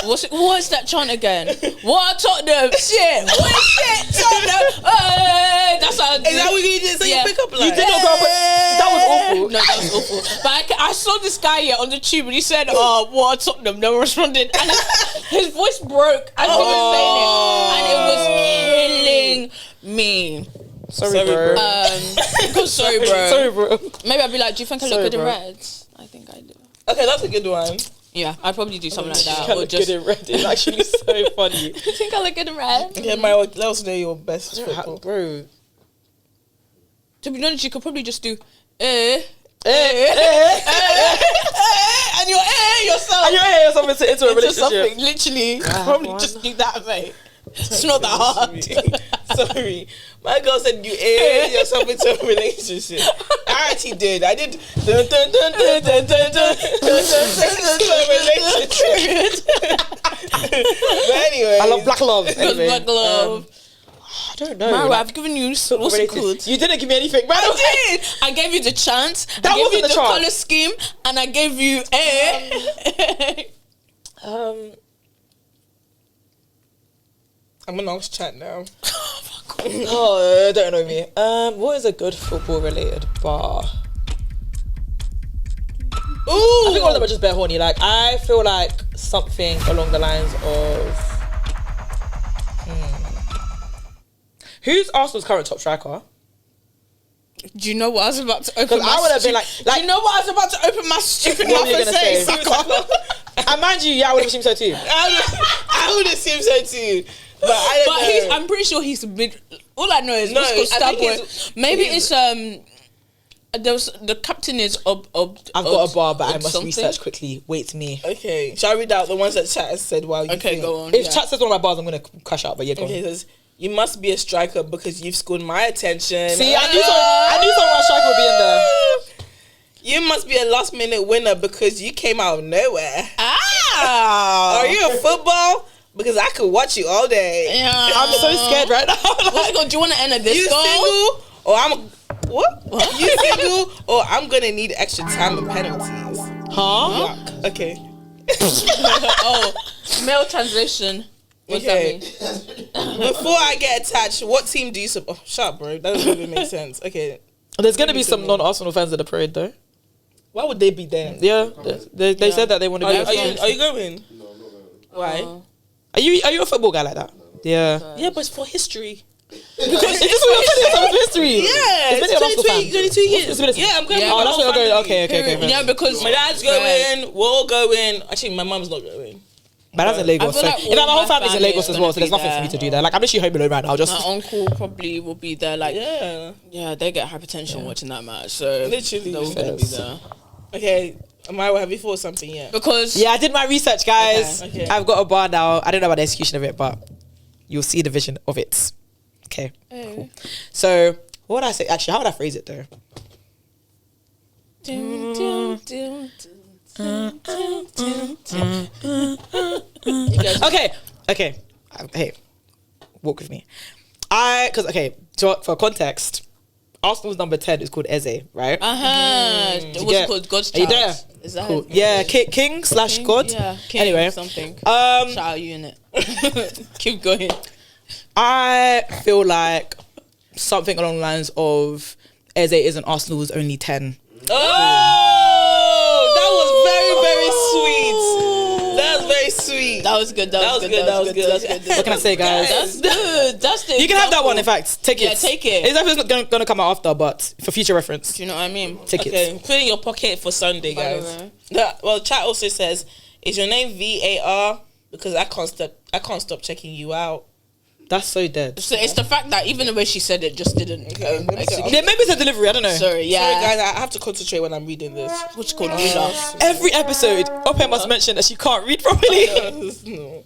What is that chant again? What Tottenham? Shit. What is shit? Tottenham. Hey, that's how. Is that what you did? So you pick up line? You did not go. That was awful. No, that was awful. But I saw this guy here on the tube and he said, what Tottenham? No one responded. And his voice broke as he was saying it. And it was killing me. Sorry, bro. Sorry, bro. Sorry, bro. Maybe I'd be like, do you think I look good in reds? I think I do. Okay, that's a good one. Yeah, I'd probably do something like that. I look good in red. It's actually so funny. You think I look good in red? Okay, Maya, let us know your best football. Bro. To be honest, you could probably just do And yourself. And you're yourself into a relationship. Something, literally. Probably just do that, mate. It's not that hard. Sorry. My girl said you air yourself into a relationship. I actually did. I did. Dun, dun, dun, dun, dun, dun, dun, relationship. But anyway. I love black love. Anyway, Black love. I don't know. Mara, I've given you what's it called? You didn't give me anything. I did. I gave you the chance. That I gave wasn't you the the chance. color scheme, and I gave you I'm gonna ask chat now. Oh, don't know me. What is a good football related bar? Ooh. I think all of them are just bare horny. Like, I feel like something along the lines of who's Arsenal's current top striker? Do you know what I was about to open? Because I would have been like, do you know what I was about to open my stupid What mouth were you and gonna say? say? Saka. And mind you, I would have assumed so too. I would assume so too. But I don't know. I'm pretty sure he's mid. All I know is No, what's called I think Starboy. Maybe it's there was the captain is I've got a bar, but I must research quickly. Wait me. Okay, shall I read out the ones that chat has said while you think? Go on. If chat says one of my bars, I'm gonna crash out. But yeah, go Okay, it on. says, you must be a striker because you've scored my attention. See, I knew someone striker would be in there. You must be a last minute winner because you came out of nowhere. Ah! Are you a football? Because I could watch you all day. Yeah. I'm so scared right now. What's it called? Do you want to enter this You goal? single or I'm what? You single or I'm gonna need extra time and penalties. Huh? Yuck. Okay. Oh, male translation. What's Okay. that mean? Before I get attached, what team do you support? Oh, shut up, bro. That doesn't even make sense. Okay. There's gonna be some non-Arsenal fans at the parade, though. Why would they be there? Yeah, they said that they want to be. Are you going? No, I'm not going. Why? Are you a football guy like that? Yeah. Yeah, but it's for history. Because is this what you're saying? It's history. Yeah, It's been a Arsenal fan. 22 years. It's been a- Yeah, I'm going. Yeah. with Oh, my that's whole what you're going. family. Okay. Yeah, because My dad's going. We're all going. Actually, my mum's not going. My dad's in Lagos. I feel So, like in fact, my all whole my family's in family Lagos is as well, so gonna there's be nothing for me there. to do there. Like, I'm literally home alone right now. Just my uncle probably will be there. Like, Yeah, they get hypertension watching that match. So literally. they'll gonna be there. Okay, Amaya, have you thought something yet? Because yeah, I did my research, guys. Okay. I've got a bar now. I don't know about the execution of it, but you'll see the vision of it. Okay. So, what would I say? Actually, how would I phrase it though? Okay. Hey, walk with me. For context, Arsenal's number 10 is called Eze, right? what's it called? God's Are you child. there? Is that Cool. it? Yeah, King/God. Yeah, King Anyway, something. um, Shout out you in it. Keep going. I feel like something along the lines of Eze isn't Arsenal's only 10. Oh, that was very, very sweet. That was very sweet. That was good. That was good. What can I say, guys? That's good. That's the You can have that one, in fact. Take it. Yeah, take it. It's definitely not going to come out after, but for future reference. Do you know what I mean? Tickets. Okay, put it in your pocket for Sunday, guys. Well, chat also says, is your name VAR? Because I can't stop checking you out. That's so dead. So it's the fact that even the way she said it just didn't. Okay. execute. Yeah, maybe it's a delivery. I don't know. Sorry, yeah. Sorry, guys, I have to concentrate when I'm reading this. What's it called? Lula. Every episode, Ope must mention that she can't read properly. No.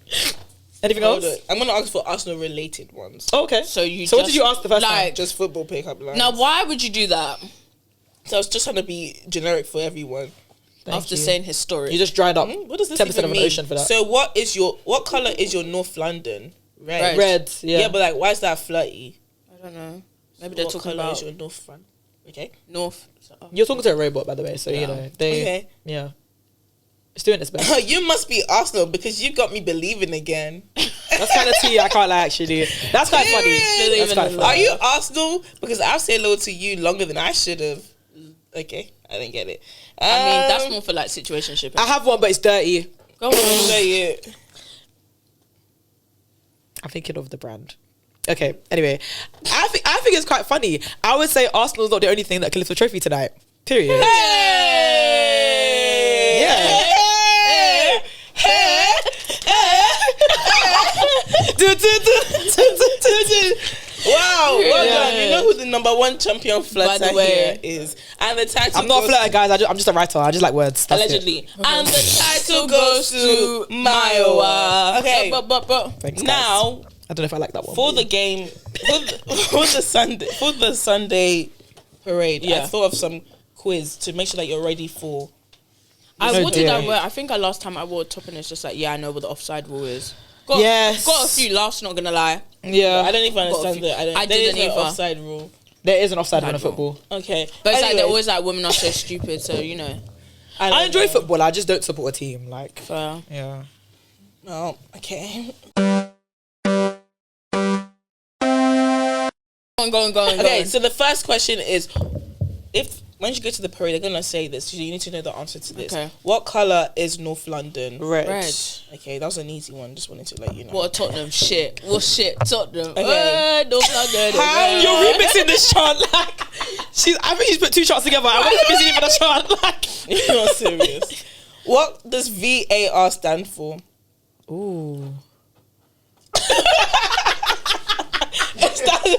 Anything Hold else? on. I'm gonna ask for Arsenal related ones. Oh, okay. So what did you ask the first time? Just football pickup lines. Now, why would you do that So I was just trying to be generic for everyone. after saying historic? You just dried up What does this 10% even of an mean? ocean for that. So what color is your North London? Red. Red, yeah. Yeah, but like, why is that flirty? I don't know. Maybe they're What talking colour about is your North Front? Okay. North. You're talking to a robot, by the way, so you know they. Okay. Yeah, it's doing its best. You must be Arsenal because you got me believing again. That's kind of tea. I can't lie. Actually, that's quite funny. That's quite funny. Are you Arsenal? Because I've said hello to you longer than I should have. Okay, I didn't get it. I mean, that's more for like situationship. I have one, but it's dirty. Go on, say it. I'm thinking of the brand. Okay. Anyway, I think it's quite funny. I would say Arsenal's not the only thing that can lift a trophy tonight. Period. Hey! Yeah. Wow, well Yeah. done. You know who the #1 champion flirter By the way. here is. And the title I'm not a goes flirter, guys. I'm just a writer. I just like words. That's it. allegedly. And the title goes to Mayowa. Okay. But Thanks, guys. Now, I don't know if I like that one. for the game, for the Sunday parade, I thought of some quiz to make sure that you're ready for. what did I dear. wear? I think last time I wore a top and it's just like, yeah, I know what the offside rule is. Yes. Got a few laughs, not gonna lie. Yeah, I don't even Got a understand few- it. I there is didn't no either. offside rule. there is an offside in Offside football. Okay, But it's like Anyway, they're always like, women are so stupid, so you know. I don't enjoy know. football. I just don't support a team. Like, Fair. yeah. Oh, okay. Go on. Okay, so the first question is, once you go to the parade, they're gonna say this. So you need to know the answer to this. Okay. What color is North London? Red. Okay, that was an easy one. Just wanted to let you know. What a Tottenham shit. What shit? Tottenham. Okay. Don't forget How you're remixing this chant? Like, I think she's put two shots together. I wasn't busy for the chant. Like, You're not serious. What does VAR stand for? ooh. It stands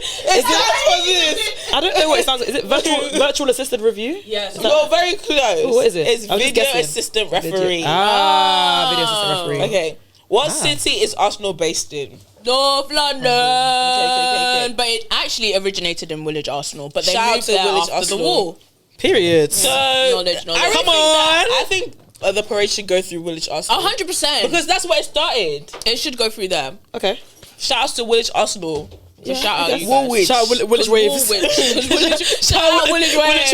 for this. I don't know what it sounds like. Is it virtual assisted review? Yes. Well, very close. Ooh, what is it? It's I was just video guessing. assistant referee. Video assistant referee. Okay. What city is Arsenal based in? North London. Okay. But it actually originated in Woolwich Arsenal, but they Shout out moved to there Woolwich after Arsenal. the war. Period. So Knowledge. I think the parade should go through Woolwich Arsenal. 100%. Because that's where it started. it should go through them. Okay. Shout out to Woolwich Arsenal. So shout out you guys. Woolwich. Shout out Woolwich Waves. Shout out Woolwich Waves.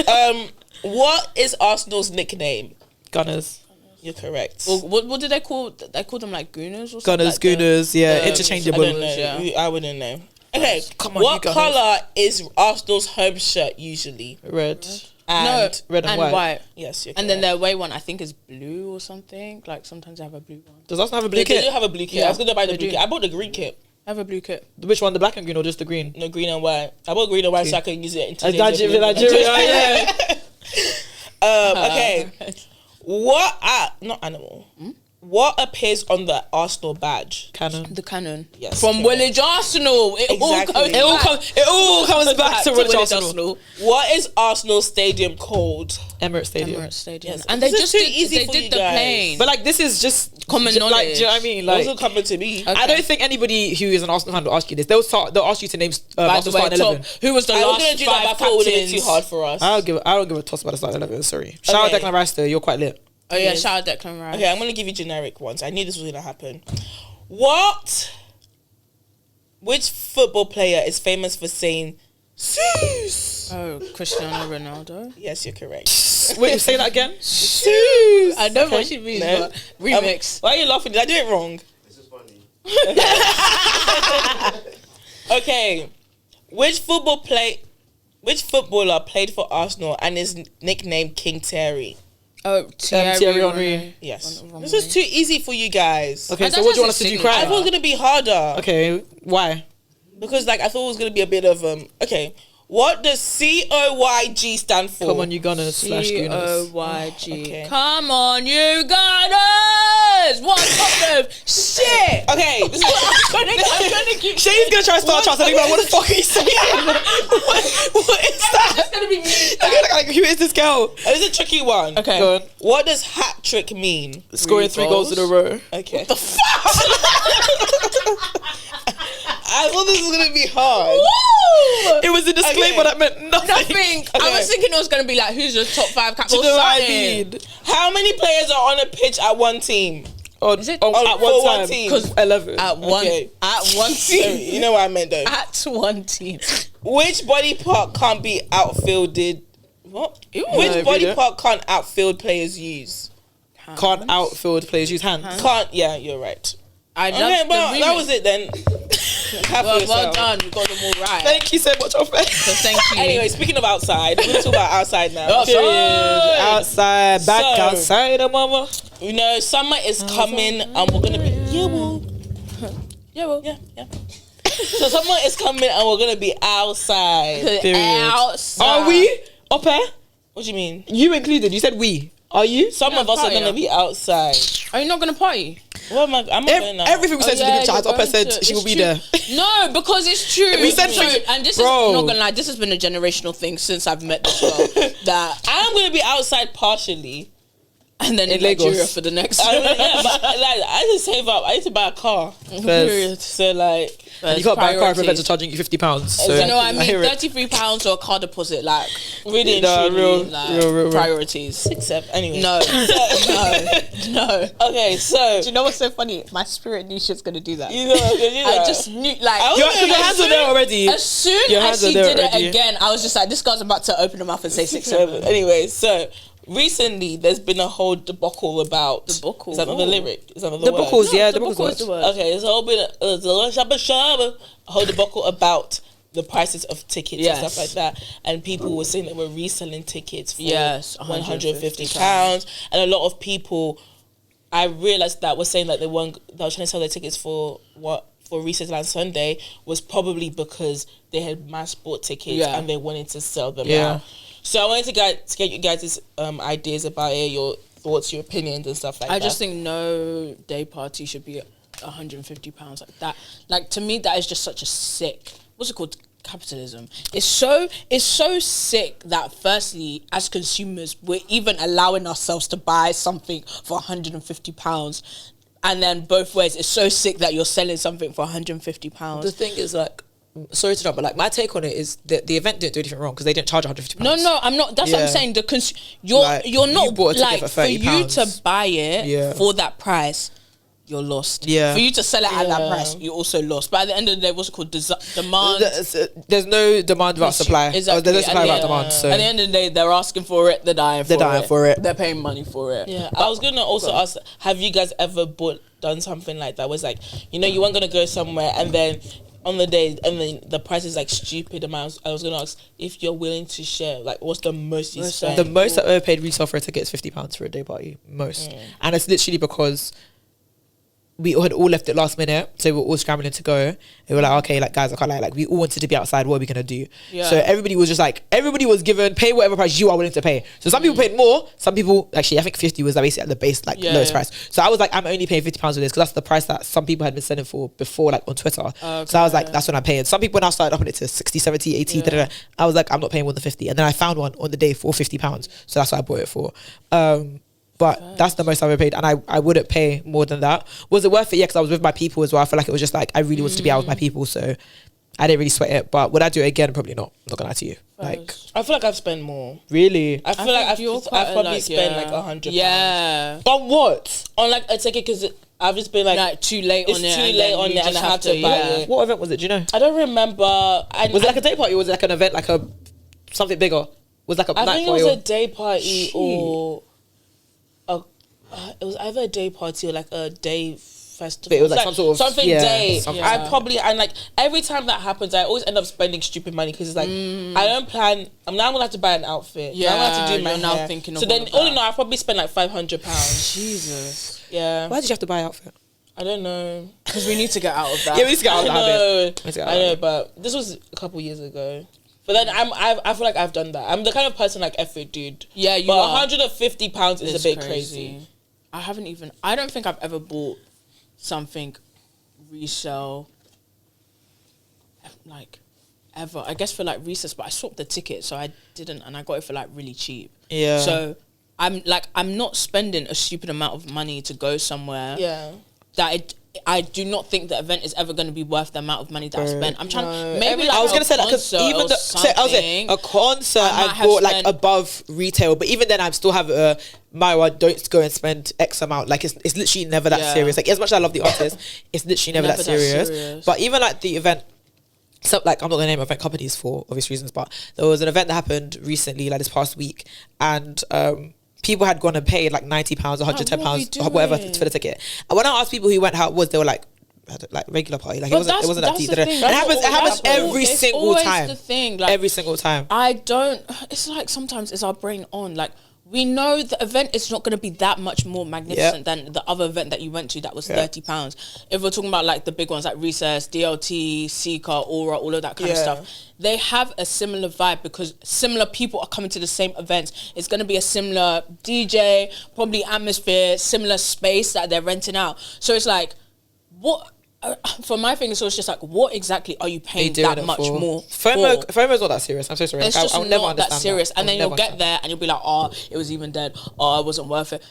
Waves. What is Arsenal's nickname? Gunners. You're correct. What did they call? They called them like Gooners or something. Gunners, like the- Gooners, yeah, the- interchangeable. I don't know. Yeah. I wouldn't know. Okay. Come on, you What guys. color is Arsenal's home shirt usually? Red. And Red and white. yes, you're And then correct. their away one, I think, is blue or something. Like sometimes they have a blue one. Does Arsenal have a blue They do kit? have a blue kit. Yeah, I was gonna buy the they blue do. kit. I bought the green kit. I have a blue kit. Which one, the black and green or just the green? No, green and white. I bought green and white so I can use it in Nigeria, yeah. Okay. What not animal? What appears on the Arsenal badge? Cannon. The cannon. Yes, From correct. Woolwich Arsenal. It all Exactly. goes It all back. It all comes back to Woolwich Arsenal. What is Arsenal Stadium called? Emirates Stadium. Emirates Stadium. Yes. And they This is just too did, easy they for did you the guys. plane. But like, this is just Common Like, do knowledge. you know what I mean? It Like, wasn't coming to me. Okay. I don't think anybody who is an Arsenal fan will ask you this. They'll ask you to name By the Arsenal's way, starting 11. who was the I was last gonna do that, but I five thought it would have been captains? too hard for us. I don't give a toss about the starting 11. Sorry. Shout out Okay. Declan Rice though. You're quite lit. Oh yeah, shout out Declan Rice. Okay, I'm gonna give you generic ones. I knew this was gonna happen. Which football player is famous for saying "Sus"? Oh, Cristiano Ronaldo. Yes, you're correct. Wait, say that again. Sus. I know what she means, No. but remix. Why are you laughing? Did I do it wrong? This is funny. Okay. Which footballer played for Arsenal and is nicknamed King Terry? Oh, Thierry Henry. Yes. Henry. This is too easy for you guys. Okay, And so that's what do you want us just to a do? I signature. Cry. thought it was gonna be harder Okay, why? because like I thought it was gonna be a bit of okay. What does COYG stand for? Come on, you Gunners / Gooners. COYG. Okay. Come on, you Gunners. What top of shit? Okay, this is I'm gonna keep. Shane's gonna try to start chat. I think like, what the fuck are you saying? what is that? It's gonna be me. Like, who is this girl? This is a tricky one. Okay. Go on. What does hat trick mean? Scoring 3 goals in a row. Okay. What the fuck? I thought this was gonna be hard. Woo! It was a disclaimer that meant nothing. Nothing. I was thinking it was gonna be like, who's your top 5 captain? Do you know what I mean? How many players are on a pitch at one team? Is it at for one one time? team? 'Cause 11. At one Okay. team. Sorry, you know what I meant though. At one team. Which body part can't be outfielded? What? Ew. Which No, body read it. part can't outfield players use? Can't outfield players use hands. Can't. Yeah, you're right. I love Okay, the but that remix. was it then. Well done. We got them all right. Thank you so much, Ofe. So thank you. Anyway, speaking of outside, we're gonna talk about outside now. Outside, back So- outside, mama. You know, summer is coming, and we're gonna be yeah. So summer is coming, and we're gonna be outside. Period. Outside. Are we? Ope? What do you mean? You included. You said we. Are you? Some of us are party, gonna be outside. Are you not gonna party? What am I? I'm not going now. Everything we said to the group chat, you're Ope going said to- she will it's be true. there. No, because it's true. We said It's true. things- And this Bro. is not gonna lie. This has been a generational thing since I've met this girl. That I'm gonna be outside partially. and then in Lagos. Nigeria for the next. Yeah, but like I need to save up. I need to buy a car. Period. So like, And you can't buy a car if Priorities. they're charging you £50. So You know what I mean? hear it. £33 or a car deposit, like really, No, truly, real. like priorities. Except anyway. No, no. Okay, so Do you know what's so funny? My spirit knew she was gonna do that. you know what I'm gonna do I that. just knew, like, I was Your, gonna your hands are there already. as soon Your as hands are she there did it already. again, I was just like, this girl's about to open her mouth and say 6-7. Anyway, so recently there's been a whole debacle about Debacle? Is that not the Oh. lyric? Is that not the The word? buckles, yeah, the the buckles. buckle is the word. Okay, there's a whole bit of a whole debacle about the prices of tickets Yes. and stuff like that, and people were saying that we're reselling tickets for Yes, £150, and a lot of people, I realized that were saying that they were trying to sell their tickets for Recess Land Sunday was probably because they had mass bought tickets Yeah. and they wanted to sell them Yeah. out. So I wanted to get you guys' ideas about it, your thoughts, your opinions and stuff like that. I just think no day party should be £150 like that. Like, to me, that is just such a sick, what's it called? Capitalism. It's so sick that firstly, as consumers, we're even allowing ourselves to buy something for £150, and then both ways, it's so sick that you're selling something for £150. The thing is, like, sorry to jump, but like my take on it is that the event didn't do anything wrong because they didn't charge £150. No, I'm not. That's what I'm Yeah. saying. Like, You're not you bought a ticket like for for you £30. to buy it Yeah. for that price. You're lost. Yeah. For you to sell it at that Yeah. price, you're also lost. But at the end of the day, what's it called? Demand. There's no demand without supply. Exactly. There's no supply At the without end- demand. So At the end of the day, they're asking for it. They're dying for it. They're dying for it. They're paying money for it. Yeah, I was gonna also ask: have you guys ever done something like that? Was like, you know, you weren't gonna go somewhere, and then on the day, and then the price is like stupid amounts. I was gonna ask if you're willing to share. Like, what's the most you spent? the most I've ever paid resale for a ticket is £50 for a day party. Most, and it's literally because we had all left it last minute, so we were all scrambling to go. They were like, okay, like guys, I can't lie, like we all wanted to be outside. What are we gonna do? Yeah. So everybody was just like, everybody was given pay whatever price you are willing to pay. So some people paid more. Some people actually, I think 50 was like basically at the base, like Yeah, lowest yeah. price. So I was like, I'm only paying £50 for this because that's the price that some people had been selling for before, like on Twitter. So I was like, that's what I'm paying. Some people now started upping it to 60, 70, 80. Da-da-da. I was like, I'm not paying more than 50. And then I found one on the day for £50. So that's what I bought it for. But that's the most I've ever paid, and I wouldn't pay more than that. Was it worth it? Yeah, because I was with my people as well. I feel like it was just like I really wanted to be out with my people, so I didn't really sweat it. But would I do it again? Probably not. I'm not gonna lie to you. Like, I feel like I've spent more. really? I feel like you're I've quite probably like, spent yeah. like £100. Yeah. On what? On like a ticket because I've just been like, Like too late it's on it. too and late then on you it and just I have to buy yeah. it. What event was it? Do you know? I don't remember. Was it like a day party or was it like an event, like a something bigger? Was it like a I night think it party? was or- a day party or it was either a day party or like a day festival. But it was like some sort of- something yeah, day. something. I probably, and like every time that happens, I always end up spending stupid money because it's like I don't plan. I'm now gonna have to buy an outfit. Yeah, I'm gonna have to do my you're now hair. thinking So of then, all of all in that. all, I probably spent like £500. Jesus. Yeah, Why did you have to buy an outfit? I don't know. Because we need to get out of that. Yeah, we need to get out of I that bit. know, We need to get out I of know, that bit. but this was a couple years ago. But then I feel like I've done that. I'm the kind of person like F it, dude. Yeah, you but are. £150 is a bit crazy. I don't think I've ever bought something resale, like, ever. I guess for like recess, but I swapped the ticket, so I didn't, and I got it for like really cheap. Yeah. So I'm not spending a stupid amount of money to go somewhere. Yeah. That I do not think the event is ever going to be worth the amount of money that I spent. I'm trying maybe like I was gonna say that because even I was saying a concert I bought like above retail, but even then I still have don't go and spend X amount. Like it's literally never that serious. Like as much as I love the artist, it's literally never that serious. But even like the event. So like I'm not gonna name event companies for obvious reasons, but there was an event that happened recently, like this past week, and people had gone and paid like £90, £110, whatever for the ticket. And when I asked people who went, how it was, they were like regular party. Like it wasn't that deep. It happens every single time. The thing, like, every single time. I don't. It's like sometimes it's our brain on. Like we know the event is not going to be that much more magnificent than the other event that you went to that was £30. If we're talking about like the big ones like Recess, DLT, Seeker, Aura, all of that kind of stuff, they have a similar vibe because similar people are coming to the same events. It's going to be a similar DJ, probably atmosphere, similar space that they're renting out. So it's like, what... for my thing, so it's just like, what exactly are you paying that much more FOMO is not that serious. I'm so sorry. It's like, just I'll never not that serious. And then you'll get there and you'll be like, oh, it was even dead. Oh, it wasn't worth it.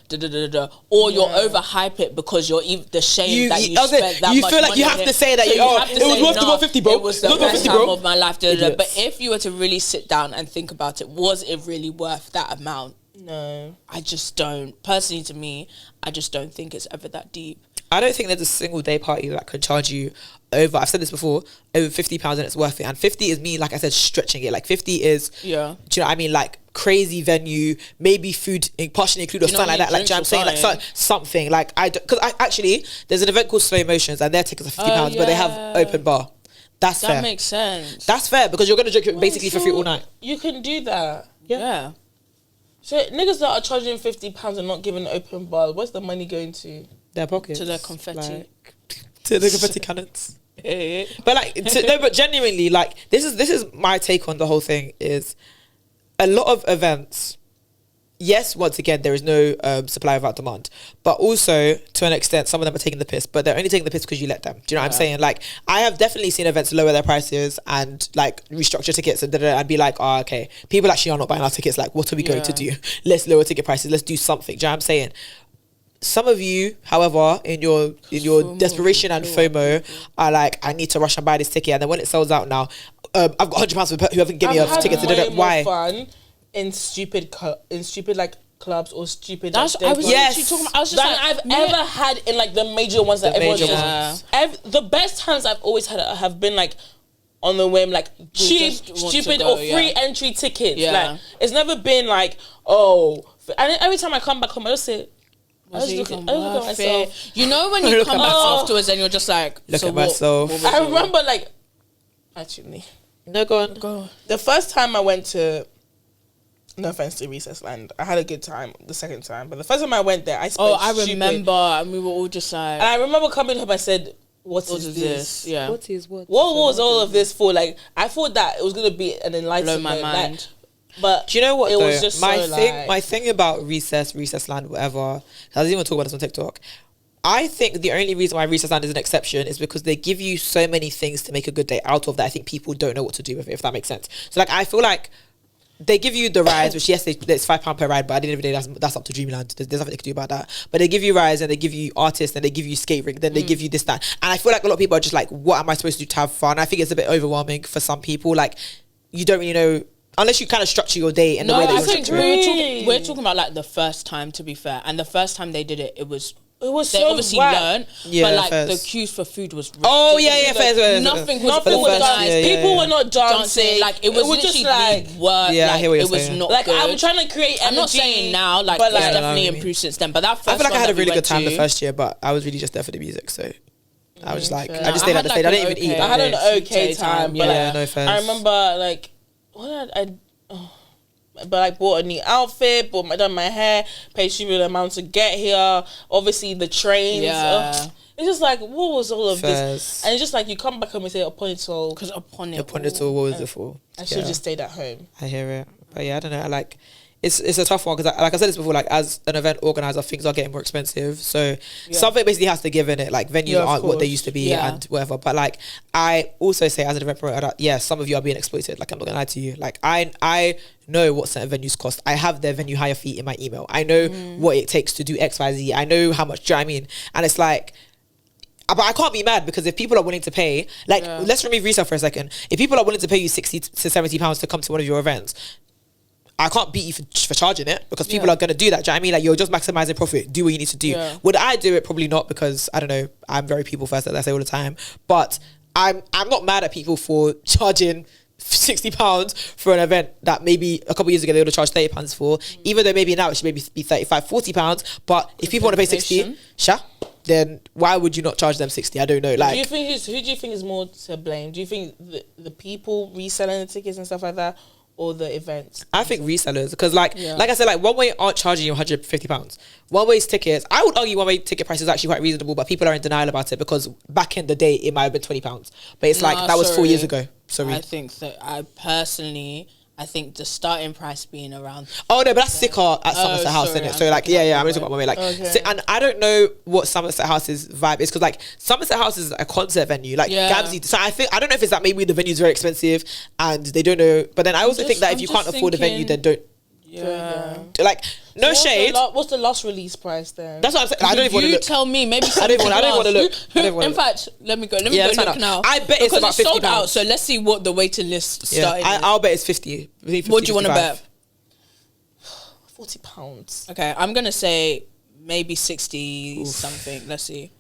Or you'll overhype it because you're even the shame that you spent that much money. You feel like you have to say that. It was worth the 150, bro. It was the best time of my life. But if you were to really sit down and think about it, was it really worth that amount? No, I just don't. Personally, to me, I just don't think it's ever that deep. I don't think there's a single day party that can charge you over, I've said this before, over £50 and it's worth it. And 50 is me, like I said, stretching it. Like 50 is, do you know what I mean? Like crazy venue, maybe food partially included or something like that. Like, I'm saying like something like because actually there's an event called Slow Motions and their tickets are £50, but they have open bar. That fair. Makes sense. That's fair because you're going to drink it basically for free all night. You can do that. Yeah. So niggas that are charging £50 and not giving open bar, where's the money going to? Their pockets. To their confetti. To the confetti cannons. But genuinely, like this is my take on the whole thing. Is a lot of events. Yes, once again, there is no supply without demand, but also to an extent, some of them are taking the piss. But they're only taking the piss because you let them. Do you know what I'm saying? Like I have definitely seen events lower their prices and like restructure tickets and be like, oh, okay, people actually are not buying our tickets. Like, what are we going to do? Let's lower ticket prices. Let's do something. Do you know what I'm saying? Some of you, however, in your FOMO, desperation and FOMO, are like, I need to rush and buy this ticket, and then when it sells out now, I've got £100 for whoever can give me a ticket. Why? Fun in stupid like clubs or stupid. That's like, I was talking about. I was just like, I've ever had in like the major ones that everyone does. The best times I've always had have been like on the whim, like cheap, stupid or free entry tickets. Like it's never been like and every time I come back home, I just say. I just look at myself. You know when you come back afterwards and you're just like, look at myself. I remember like, actually, no, go on. The first time I went to, no offense to Recess Land, I had a good time. The second time, but the first time I went there, I spent. I remember, and we were all just like. And I remember coming home. I said, "What is this? Yeah. What is what? What was all of this for? Like, I thought that it was gonna be an enlightenment. Blow my mind. Like, but do you know what? It was just my thing about Recess Land, whatever. I didn't even talk about this on TikTok. I think the only reason why Recess Land is an exception is because they give you so many things to make a good day out of that. I think people don't know what to do with it, if that makes sense. So like, I feel like they give you the rides, which yes, it's £5 per ride, but at the end of the day, that's up to Dreamland. There's nothing they can do about that. But they give you rides and they give you artists and they give you skate rig, then they give you this, that. And I feel like a lot of people are just like, what am I supposed to do to have fun? I think it's a bit overwhelming for some people. Like, you don't really know. Unless you kind of structure your day in the way that you structure it. We're talking about like the first time, to be fair, and the first time they did it, it was they so obviously learned, but like the queues for food was ridiculous. Oh yeah, fair. Nothing was nice. People were not dancing. Like it was just like work. Yeah, I hear what you're saying. It was not like good. I'm trying to create energy. I'm not saying now, like it's definitely improved since then. But that first, I feel like I had a really good time the first year, but I was really just there for the music, so. I was just like, I just stayed at the stage. I didn't even eat. I had an okay time, but no offense. I remember like what did but I bought a new outfit, done my hair, paid stupid amount to get here. Obviously the trains. It's just like, what was all of Fairs. this? And it's just like, you come back home and say, upon it all. Because upon it all, what was it for? I should have just stayed at home. I hear it. But yeah, I don't know. I like... It's a tough one because, like I said this before, like as an event organizer, things are getting more expensive. So something basically has to give in it. Like venues aren't what they used to be and whatever. But like I also say as an event promoter, that, some of you are being exploited. Like I'm not gonna lie to you. Like I know what certain venues cost. I have their venue hire fee in my email. I know what it takes to do X, Y, Z. I know how much. Do you know what I mean? And it's like. But I can't be mad because if people are willing to pay, like let's remove resale for a second. If people are willing to pay you £60 to £70 to come to one of your events, I can't beat you for charging it because people are going to do that. Do you know what I mean? Like, you're just maximizing profit. Do what you need to do. Yeah. Would I do it? Probably not because, I don't know, I'm very people first, as I say all the time. But I'm not mad at people for charging £60 for an event that maybe a couple of years ago they would have charged £30 for. Even though maybe now it should maybe be £35, £40. But if people want to pay 60, then why would you not charge them 60? I don't know. Like, who do you think is more to blame? Do you think the people reselling the tickets and stuff like that, or the events? I think resellers, because like I said, like one way aren't charging you £150. One way's tickets, I would argue one way ticket price is actually quite reasonable, but people are in denial about it because back in the day it might have been £20, but it's like that was 4 years ago. Sorry, I think that I think the starting price being around. Oh no, but that's sicker at Somerset House, isn't it? So like, I'm gonna talk about my way. Like, and I don't know what Somerset House's vibe is because like Somerset House is a concert venue, like Gabsy. So I don't know if it's that maybe the venue's very expensive and they don't know. But then I also think that if you can't afford a venue, then don't. Yeah. Like, no shade. What's the last release price then? That's what I'm saying. I don't even want to look. Tell me, maybe I don't want to look. In fact, let me go look now. I bet it's about £50. Sold out, so let's see what the waiting list started. I'll bet it's 50. What do you want to bet? £40. Okay, I'm gonna say maybe 60 something. Let's see.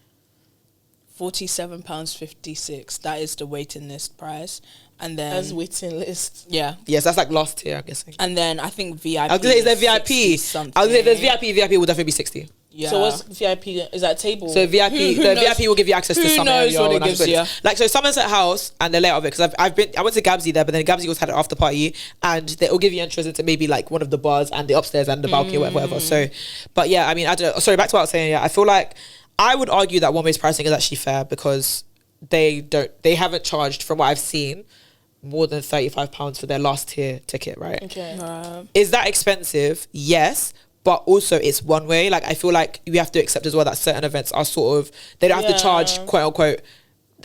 £47.56. That is the waiting list price. And then as waiting list. Yeah. Yes, that's like last tier, I'm guessing. And then I think VIP. I was gonna say is there VIP. I was gonna say there's VIP. VIP will definitely be 60. Yeah. So what's VIP? Is that table? So VIP, VIP will give you access to some knows what it gives you? Like, so Somerset House and the layout of it, because I went to Gabsy there, but then Gabsy also had an after party, and they will give you entrance into maybe like one of the bars and the upstairs and the balcony or whatever. So, but yeah, I mean, I don't know. Sorry, back to what I was saying. Yeah, I feel like I would argue that one-way pricing is actually fair because they haven't charged, from what I've seen, more than £35 for their last tier ticket, right? Okay. Is that expensive? Yes. But also it's one way. Like, I feel like you have to accept as well that certain events are sort of, they don't have to charge, quote unquote,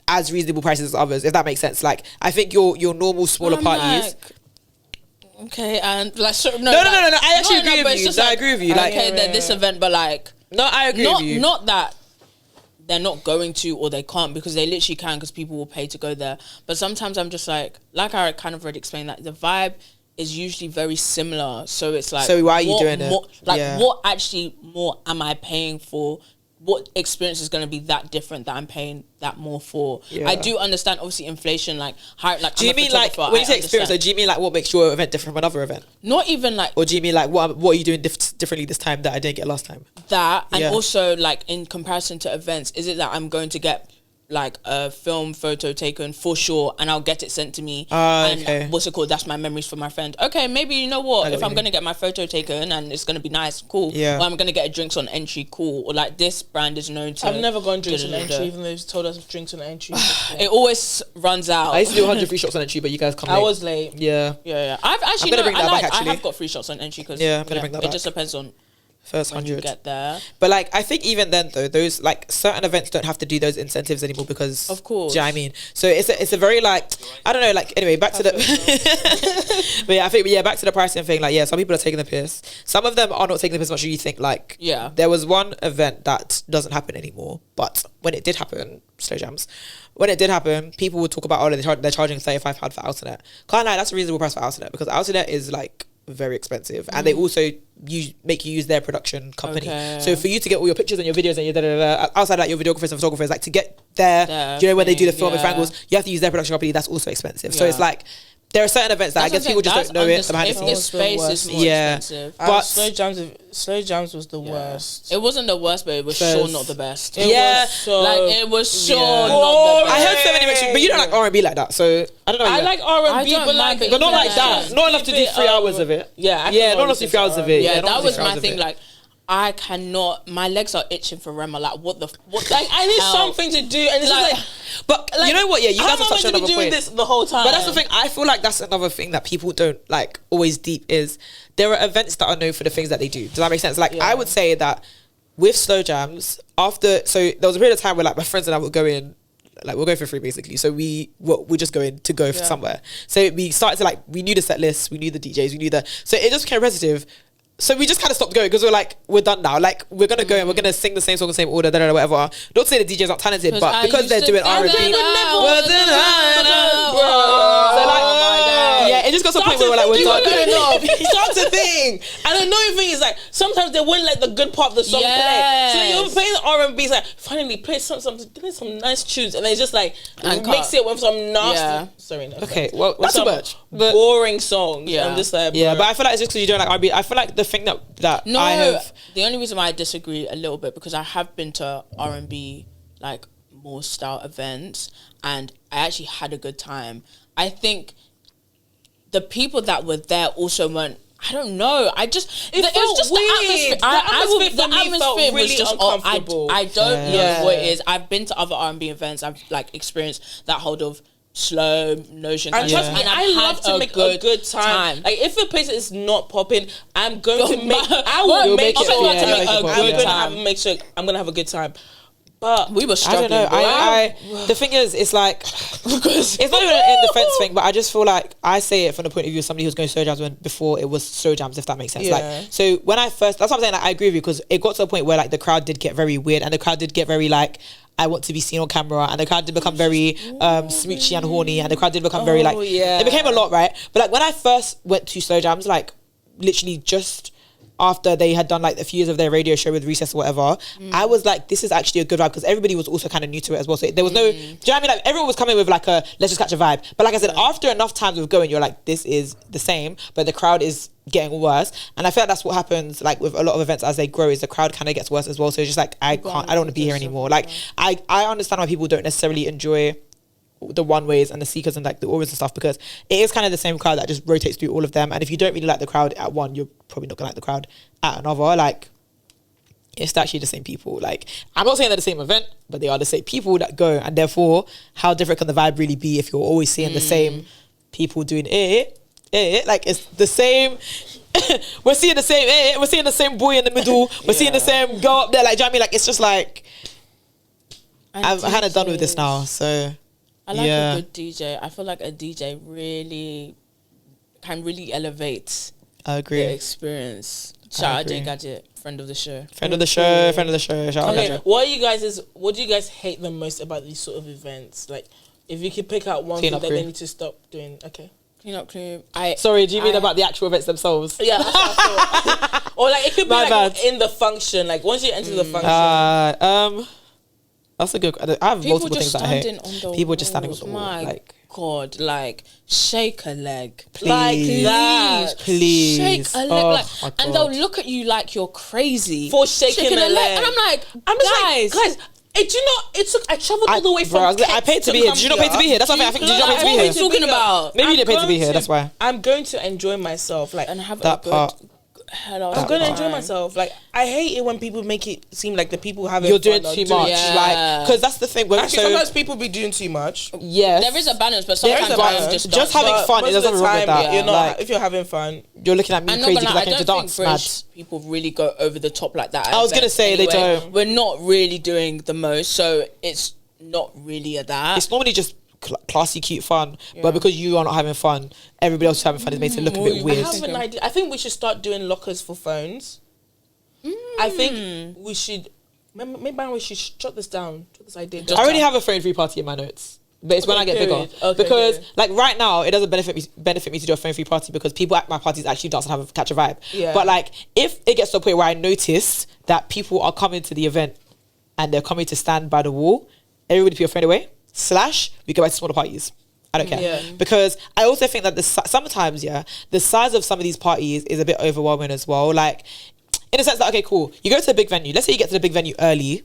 as reasonable prices as others, if that makes sense. Like, I think your normal smaller parties. Like, okay, and like, so, no. I actually agree with you. I agree with you. Like, okay, this event, but like, no, I agree with you. Not that they're not going to or they can't, because they literally can, because people will pay to go there. But sometimes I'm just like I kind of already explained, that the vibe is usually very similar. So it's like, so why are you doing more, it? Like, what actually more am I paying for? What experience is going to be that different that I'm paying that more for? Yeah. I do understand, obviously, inflation, like, how, like, do you mean like, when you say experience, so do you mean like what makes your event different from another event? Not even like, or do you mean like what are you doing differently this time that I didn't get last time? That, and also like in comparison to events, is it that I'm going to get like a film photo taken for sure and I'll get it sent to me, and what's it called, that's my memories for my friend. Okay, maybe, you know what, if I'm gonna get my photo taken and it's gonna be nice, cool, or I'm gonna get a drinks on entry, cool, or like this brand is known to, I've never gone drinks on entry, even though they've told us drinks on entry. It always runs out. I used to do 100 free shots on entry, but you guys come late. I was late. Yeah. I've actually, I have got free shots on entry, because I'm gonna bring that back. It just depends on first when 100 you get there. But like, I think even then though, those like certain events don't have to do those incentives anymore, because of course, do you know what I mean? So it's a very like, I don't know, like, anyway, back to the but yeah, I think back to the pricing thing. Like, some people are taking the piss, some of them are not taking the piss as much as you think. Like, there was one event that doesn't happen anymore, but when it did happen, Slow Jams, when it did happen, people would talk about, they're charging £35 for Alternet. Can't lie, that's a reasonable price for Alternet, because Alternet is like very expensive, and they also make you use their production company. So for you to get all your pictures and your videos and your outside like your videographers and photographers, like to get there, you know, when they do the film and angles, you have to use their production company. That's also expensive. So it's like, there are certain events that I guess people just don't know it. If the space is more expensive. But Slow Jams was the worst. It wasn't the worst, but it was sure not the best. It was sure not the best. I heard so many mixed, but you don't like R&B like that, so I don't know. I like R&B, but not like that. Not enough to do 3 hours of it. Not enough to do 3 hours of it. Yeah, that was my thing. Like, I cannot. My legs are itching for Rema. Like what? Like I need something to do, and it's Like, just like. But you know what? Yeah, you guys have touched on another point. This the whole time. But that's the thing. I feel like that's another thing that people don't like always deep is there are events that are known for the things that they do. Does that make sense? Like I would say that with slow jams, so there was a period of time where like my friends and I would go in. Like we'll go for free basically. So we just going to go somewhere. So we started to like we knew the set list, we knew the DJs, we knew so it just became repetitive. So we just kind of stopped going because we're like, we're done now. Like, we're going to go and we're going to sing the same song, the same order, whatever. Not to say the DJ's not talented, but because they're doing R&B. So like, yeah, it just got to a point where we're like, we're done. Good enough. Start to think. And the annoying thing is like, sometimes they wouldn't let the good part of the song play. So you're playing the R&B, it's like, finally play some nice tunes. And then it's just like, mix it with some nasty. Sorry, no. Okay, well, that's too much. Boring songs. Yeah. I'm just like, yeah, but I feel like it's just because you don't like R&B. I feel like the thing that no, I have. The only reason why I disagree a little bit because I have been to R&B like more style events and I actually had a good time. I think the people that were there also weren't. I don't know. It was just weird. The atmosphere. The atmosphere felt really was just uncomfortable. I don't know what it is. I've been to other R&B events. I've like experienced that hold of slow notion. And trust me, I love to make a good time. Like if a place is not popping, I'm going to make. I will make sure I'm gonna have a good time. But we were struggling. I don't know. The thing is, it's like because it's not even an defense thing, but I just feel like I say it from the point of view of somebody who's going slow jams when before it was slow jams, if that makes sense. Like so when I first, that's what I'm saying. Like, I agree with you because it got to a point where like the crowd did get very weird and the crowd did get very like. I want to be seen on camera, and the crowd did become very smoochy and horny, and the crowd did become very like it became a lot, right? But like when I first went to slow jams, like literally just after they had done like a few years of their radio show with Recess or whatever, I was like, this is actually a good vibe because everybody was also kind of new to it as well. So there was no, do you know what I mean? Like everyone was coming with like a let's just catch a vibe. But like I said, after enough times of going, you're like, this is the same, but the crowd is getting worse. And I feel like that's what happens like with a lot of events as they grow is the crowd kind of gets worse as well. So it's just like I don't want to be here anymore. Like I understand why people don't necessarily enjoy the one ways and the seekers and like the auras and stuff because it is kind of the same crowd that just rotates through all of them. And if you don't really like the crowd at one, you're probably not gonna like the crowd at another. Like it's actually the same people. Like I'm not saying they're the same event, but they are the same people that go, and therefore how different can the vibe really be if you're always seeing the same people doing it like it's the same. We're seeing the same we're seeing the same boy in the middle, we're seeing the same girl up there, like do you know what I mean? Like it's just like I'm kind of done with this now. So I like a good DJ. I feel like a DJ can really elevate the experience. Shout out Jay Gadget, friend of the show. Friend of the show. Shout out Gadget. What do you guys hate the most about these sort of events? Like if you could pick out one thing that they need to stop doing. Okay. Clean up crew. Sorry, do you mean about the actual events themselves? Yeah, that's what I thought. Or like it could be like in the function. Like once you enter the function. That's a good. I have multiple things that I hate. People just standing on the wall. Like God, like shake a leg, please, like that, please, shake a leg, and they'll look at you like you're crazy for shaking a leg. And I'm like, guys. Do you know? I travelled all the way from. I paid to be here. Did you not pay to be here? That's what I think. Did you not pay to be here? What are you talking about? Maybe you didn't pay to be here. That's why. I'm going to enjoy myself, like and have that part. I'm going to enjoy myself. Like I hate it when people make it seem like the people having you're doing too much. Like because that's the thing. Actually, sometimes people be doing too much. Yes, there is a balance, but sometimes just having fun. It doesn't wrong with that. You're not. If you're having fun, you're looking at me crazy because I came to dance. Mad. People really go over the top like that. I was gonna say they don't. We're not really doing the most, so it's not really a that. It's normally just classy, cute fun, but because you are not having fun, everybody else is having fun. It makes it look a bit weird. I have an idea. I think we should start doing lockers for phones. I think we should. Maybe we should jot this down. Jot this idea. I already have a phone-free party in my notes, but it's when I get bigger. Because like right now, it doesn't benefit me to do a phone-free party because people at my parties actually dance and catch a vibe. Yeah. But like if it gets to a point where I notice that people are coming to the event and they're coming to stand by the wall, everybody put your phone away. / we go back to smaller parties. I don't care because I also think that sometimes the size of some of these parties is a bit overwhelming as well. Like in a sense that okay, cool, you go to a big venue. Let's say you get to the big venue early,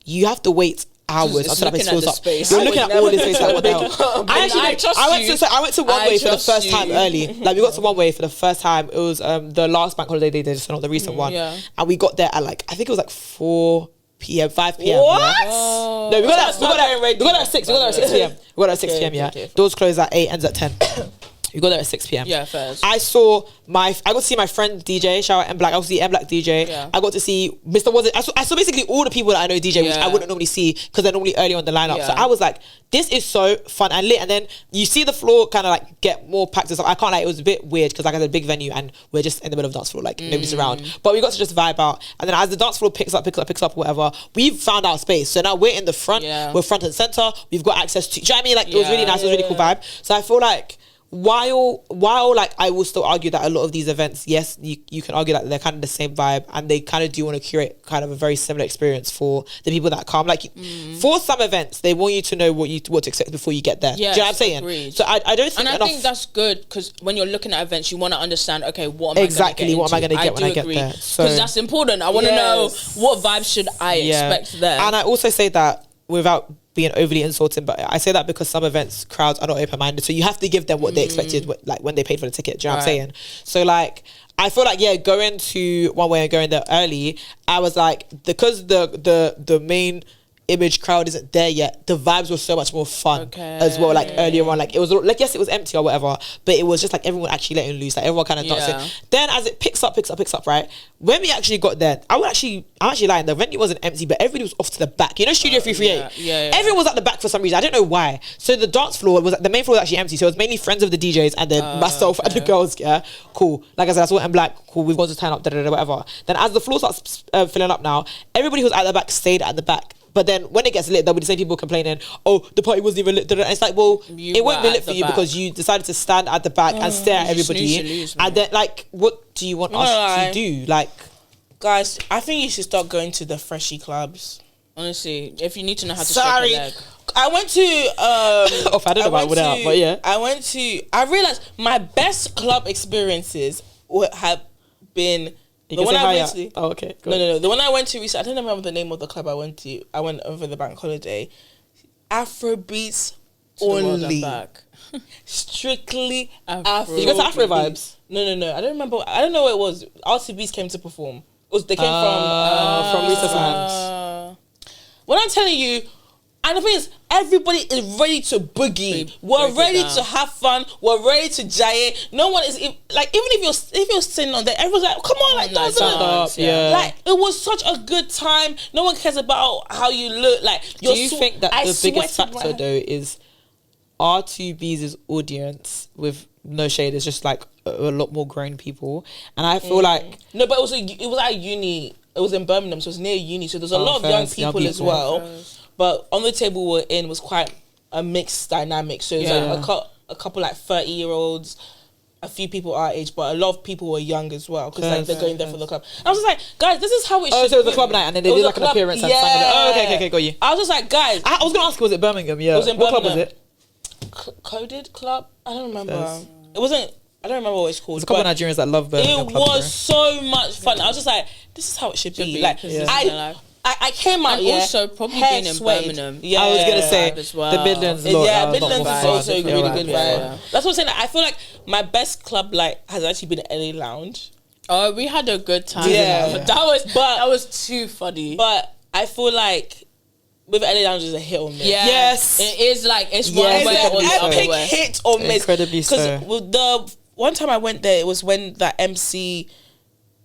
you have to wait hours until that place fills up. Space. You're looking at all this space like, what the hell? I went to one way for the first time early. Like we got to one way for the first time. It was the last bank holiday they did, so not the recent one. Yeah. And we got there at like, I think it was like 4 p.m, 5 p.m. What? Yeah? No, we got there at 6. We got there at 6 p.m. We got there at 6 p.m. Yeah. Okay. Doors close at 8, ends at 10. We got there at 6 p.m. Yeah, first. I got to see my friend DJ, shout out M Black. I got to see M Black DJ. Yeah. I got to see Mr. Was it? I saw basically all the people that I know DJ, which I wouldn't normally see because they're normally early on the lineup. Yeah. So I was like, this is so fun and lit. And then you see the floor kind of like get more packed and stuff. I can't lie, it was a bit weird because like I said, big venue and we're just in the middle of the dance floor, like nobody's around. But we got to just vibe out. And then as the dance floor picks up, whatever, we've found our space. So now we're in the front, we're front and center. We've got access to, do you know what I mean? Like it was really nice, it was a really cool vibe. So I feel like while like I will still argue that a lot of these events, yes, you can argue that they're kind of the same vibe and they kind of do want to curate kind of a very similar experience for the people that come. Like for some events, they want you to know what to expect before you get there. Yes, do you know what I'm saying? agreed. So I don't think and I think that's good because when you're looking at events, you want to understand, okay, what am I going to get when I get there? Because that's important. I want to know what vibes should I expect there. And I also say that without being overly insulting, but I say that because some events crowds are not open-minded, so you have to give them what they expected, like when they paid for the ticket. Do you know what I'm saying? So like I feel like going to one way and going there early, I was like, because the main image crowd isn't there yet, the vibes were so much more fun as well. Like earlier on, like it was like, yes, it was empty or whatever, but it was just like everyone actually letting loose, like everyone kind of dancing. Then as it picks up, right, when we actually got there, I'm actually lying, the venue wasn't empty, but everybody was off to the back, you know, Studio 338. Everyone was at the back for some reason, I don't know why. So the dance floor was, the main floor was actually empty, so it was mainly friends of the DJs and then myself and the girls. Cool. Like I said, I saw M Black, cool, we've gone to turn up, whatever. Then as the floor starts filling up now, everybody who was at the back stayed at the back. But then when it gets lit, there'll be the same people complaining, oh, the party wasn't even lit. And it's like, well, it won't be lit for you because you decided to stand at the back and stare at everybody. And then, like, what do you want us to do? Like, guys, I think you should start going to the freshie clubs. Honestly, if you need to know how to shake a leg. I went to I don't know about without, but yeah. I realized my best club experiences have been the one I went to. Oh, okay. No. The one I went to recently, I don't remember the name of the club I went to. I went over the bank holiday. Afrobeats only. Strictly Afro. You go to Afro vibes? No. I don't remember. I don't know what it was. RTBs came to perform. They came from Rita fans. What I'm telling you, and the thing is, everybody is ready to boogie. We're ready to have fun. We're ready to jive. No one is like, even if you're sitting on there, everyone's like, come on, like dance. Like it was such a good time. No one cares about how you look. Like, do you think that the biggest factor though is R2B's audience, with no shade, is just like a lot more grown people, and I feel like no, but it was at uni. It was in Birmingham, so it was near uni. So there's a lot of young people as well. But on the table we're in was quite a mixed dynamic. So it was like a couple like 30-year-olds, a few people our age, but a lot of people were young as well because like they're going there for the club. And I was just like, guys, this is how it should be. So it was a club night and then they did like an appearance and sang it. Oh, okay, got you. I was just like, guys. I was going to ask, was it Birmingham? Yeah. It was in Birmingham. What club was it? Coded Club? I don't remember. It wasn't... I don't remember what it's called. There's a couple of Nigerians that love Birmingham. It was so much fun. I was just like, this is how it should be. Like, I came out, and also probably being in Birmingham. Yeah, I was gonna say as well. The Midlands. Midlands is also a really good vibe. Yeah. That's what I'm saying. I feel like my best club has actually been LA Lounge. Oh, we had a good time. Yeah, that was too funny. But I feel like with LA Lounge is a hit or miss. Yeah. Yes, it is. Like it's one way or the other epic way. Hit or miss. Incredibly so. Because the one time I went there, it was when that MC.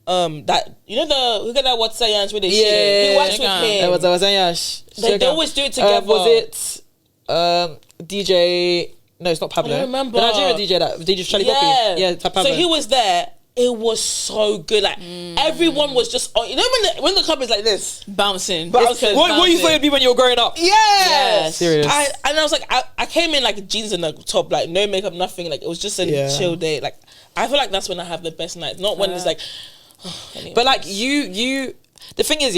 That you know look at that what's that with the shit. He watched with him. It was Yash. They always do it together. Was it DJ? No, it's not Pablo. I don't remember. The Nigerian DJ that DJ Charlie Poppy. Yeah, Pablo. So he was there. It was so good. Like everyone was just on. You know when the club is like this, bouncing. What you thought it'd be when you were growing up? Yeah, serious. And I was like, I came in like jeans and the top, like no makeup, nothing. Like it was just a chill day. Like I feel like that's when I have the best nights. Not when it's like. But like you the thing is,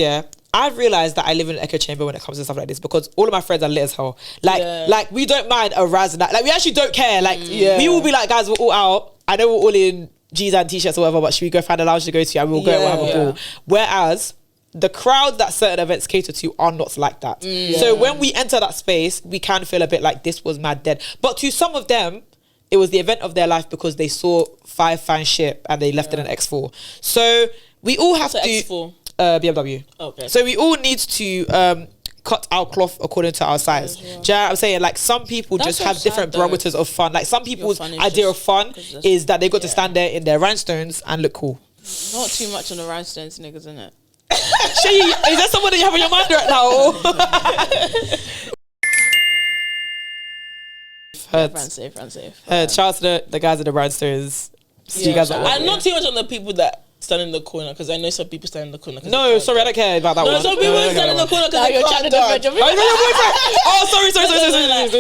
I've realised that I live in an echo chamber when it comes to stuff like this because all of my friends are lit as hell. Like we don't mind a raz night. Like we actually don't care. Like we will be like, guys, we're all out. I know we're all in jeans and t-shirts or whatever, but should we go find a lounge to go to and we'll go and we'll have a ball. Whereas the crowd that certain events cater to are not like that. So when we enter that space, we can feel a bit like this was mad dead. But to some of them, it was the event of their life because they saw 5 fan ship and they left in an X4. So we all have to X4? BMW. Okay. So we all need to cut our cloth according to our size. Do you know what I'm saying? Like some people That's just so have sad, different though. barometers of fun. Like some people's fun is idea just- of fun 'cause that's- is that they got to stand there in their rhinestones and look cool. Not too much on the rhinestones, niggas, isn't it? Shay, is there someone that you have on your mind right now? Heard. Fran safe. Shout out to the guys at the rhinestones. See you guys. I'm not too much on the people that stand in the corner because I know some people stand in the corner. No, sorry, I don't care about that one. No, some people stand in the corner because they you're can't trying to dance. defend your Oh, your boyfriend. Oh, sorry. So like,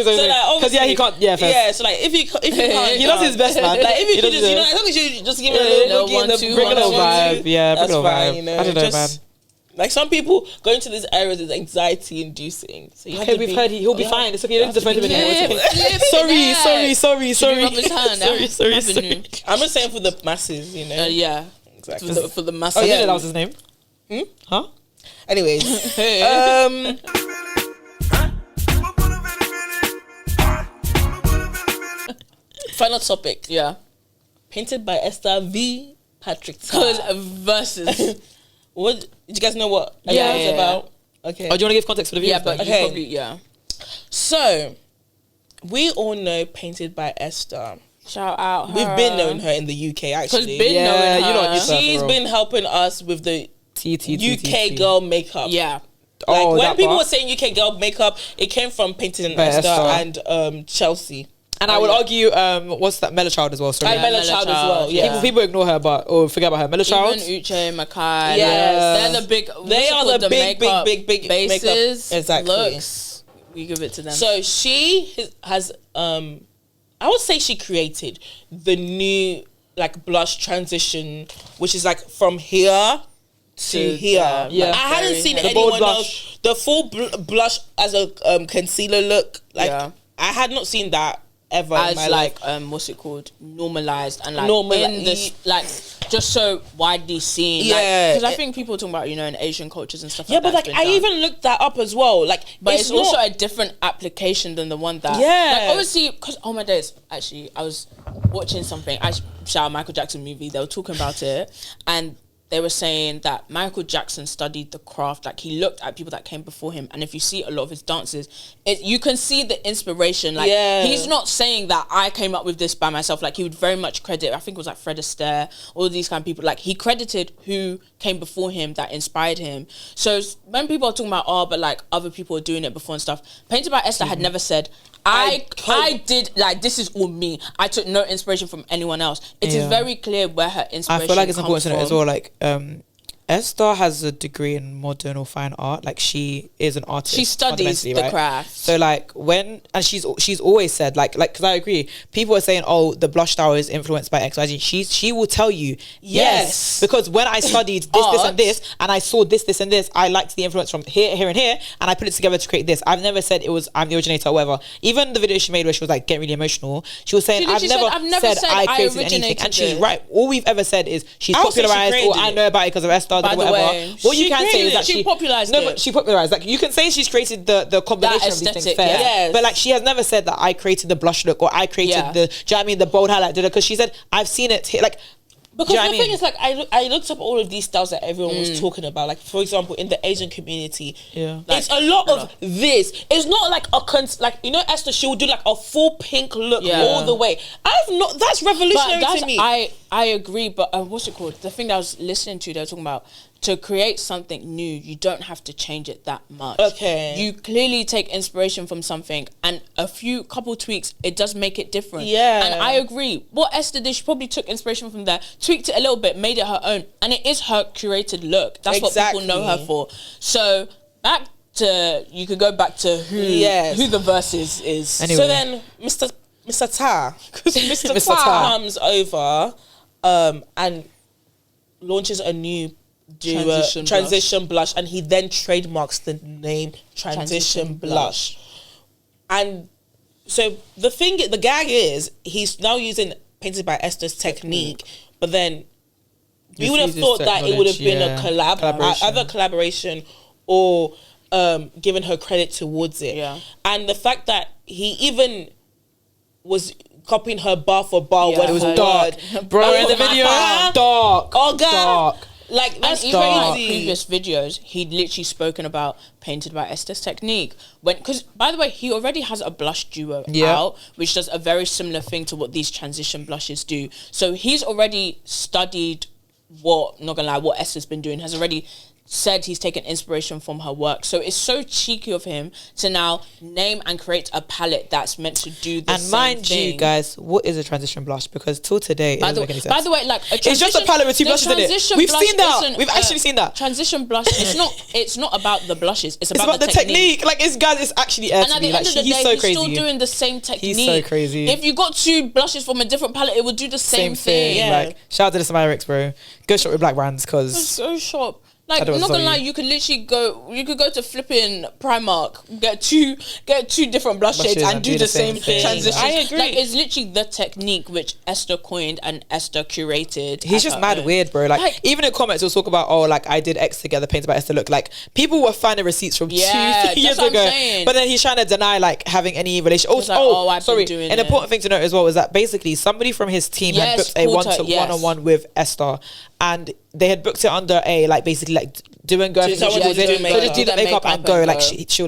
Because yeah, he can't. Yeah, fair. yeah. So like, if you can't, He does his best, man. Like if you He could does just, you know, his as long as you just give it a Yeah, little boogie in the two, bring a little one, vibe. Yeah, bring that's a little fine. vibe. You know, I don't know, man. just like some people going to these areas is anxiety inducing. So you have Okay, to we've be, heard he'll be fine. It's okay. You don't defend him anymore. It's okay. Flip. Sorry. Rub his hand. Sorry. I'm just saying for the masses, you know. Yeah. Exactly. For the Oh, masses. you know that was his name? Huh? Anyways, final topic. Yeah. Painted by Esther V. Patrick. Because versus. What did you guys know what Yeah, it's yeah. about? Okay. Oh, do you want to give context for the viewers? Yeah, but then? you Okay. probably, yeah. So we all know Painted by Esther. Shout out her. We've been knowing her in the UK Because actually. been Yeah, knowing her. you know, you She's bro. been helping us with the T. UK girl makeup. Yeah. Like Oh, when that people part? were saying UK girl makeup, it came from Painted By Esther Esther. and Chelsea. And I would argue, what's that? Mellow Child as well. Sorry. And Bella Bella Child as Child, well. Yeah. People ignore her, or forget about her. Mellow Child. Even Uche, Makai. Yes. They're the big. They are the big makeup makeup. bases. Exactly. Looks. We give it to them. So she has I would say she created the new like blush transition, which is like from here to here. yeah, Like, I hadn't very seen heavy. The bold anyone blush. else the full blush as a concealer look. Like Yeah. I had not seen that ever in as my like life. what's it called, normalized and like Normali- in this like just so widely seen. Yeah. Because I think people talking about, you know, in Asian cultures and stuff. Yeah, like but that's like been I done. even looked that up as well. Like, But it's also not- a different application than the one that. Yeah. Like obviously, because oh my days, actually, I was watching something. I shout out Michael Jackson movie. They were talking about it, and they were saying that Michael Jackson studied the craft. Like he looked at people that came before him, and if you see a lot of his dances, you can see the inspiration. Like Yeah. he's not saying that I came up with this by myself. Like he would very much credit. I think it was like Fred Astaire, all these kind of people. Like he credited who came before him that inspired him. So when people are talking about but like other people are doing it before and stuff, Painted by Esther had never said. I did like this is all me. I took no inspiration from anyone else. It is Yeah. very clear where her inspiration. I feel like it's comes important to know from. as well. Like, Esther has a degree in modern or fine art. Like, she is an artist. She studies fundamentally, the right? craft. So like she's always said like because I agree. People are saying the blush style is influenced by XYZ. She will tell you yes because when I studied this and this and I saw this and this, I liked the influence from here and here, and I put it together to create this. I've never said I'm the originator or whatever. Even the video she made where she was like getting really emotional, she was saying She literally I've never said I created anything, originated and she's it. right. All we've ever said is she's I would say she popularized or created I it. know about it because of Esther. By the whatever. way, What you she can say created is that it. She popularized it. But she popularized. Like you can say she's created the combination of these things. aesthetic, Fair. yeah. Yes. But like she has never said that I created the blush look or I created Yeah. the. Do you know what I mean? The bold highlight. Because she said I've seen it. Like Because do you know the what I thing mean? is, like, I looked up all of these styles that everyone was talking about. Like, for example, in the Asian community, Yeah. it's a lot of this. It's not like like you know, Esther. She would do like a full pink look Yeah. all the way. That's revolutionary But to me. I agree, but what's it called? The thing that I was listening to, they were talking about to create something new, you don't have to change it that much. Okay. You clearly take inspiration from something, and couple tweaks, it does make it different. Yeah. And I agree. What Esther did, she probably took inspiration from there, tweaked it a little bit, made it her own, and it is her curated look. That's what people know her Exactly. for. So you could go back to who the verses is. Anyway. So then, Mr. Ta, because Mr. Mr. Ta Ta. comes over and launches a new transition blush, and he then trademarks the name Transition Blush. And so the gag is he's now using Painted by Esther's technique, but then you would have thought that it would have been a collaboration. Either collaboration or giving her credit towards it. Yeah. And the fact that he even was copying her bar for bar. It was dark, bro. In the video, dark. Oh God. Dark. Like, that's even in crazy. previous videos, he'd literally spoken about Painted by Esther's technique. Because, by the way, he already has a blush duo out, which does a very similar thing to what these transition blushes do. So he's already studied what Esther's been doing, has already said he's taken inspiration from her work. So it's so cheeky of him to now name and create a palette that's meant to do the same thing. And mind you, guys, what is a transition blush? Because till today, it doesn't make any sense. By the way, like it's just a palette with two blushes in it. We've seen that. We've actually seen that. Transition blush. It's not about the blushes. It's about the technique. Like, it's actually air and to at me. the end of the day, he's so crazy. He's still doing the same technique. He's so crazy. If you got two blushes from a different palette, it would do the same thing. Yeah. Like, shout out to the Samarics, bro. Go shop with black brands, because so shop. Like, I'm not gonna lie, you could literally go to flipping Primark, get two different blush shades and do the same thing. Transition. I agree. Like, it's literally the technique which Esther coined and Esther curated. He's just mad weird, bro. Like, even in comments, he'll talk about, I did X together, Painted by Esther look. Like, people were finding receipts from 2 years ago. But then he's trying to deny, like, having any relation. Sorry. An important thing to note as well is that basically somebody from his team had booked a one-on-one with Esther, and they had booked it under a doing go. So just do the makeup and go. Like,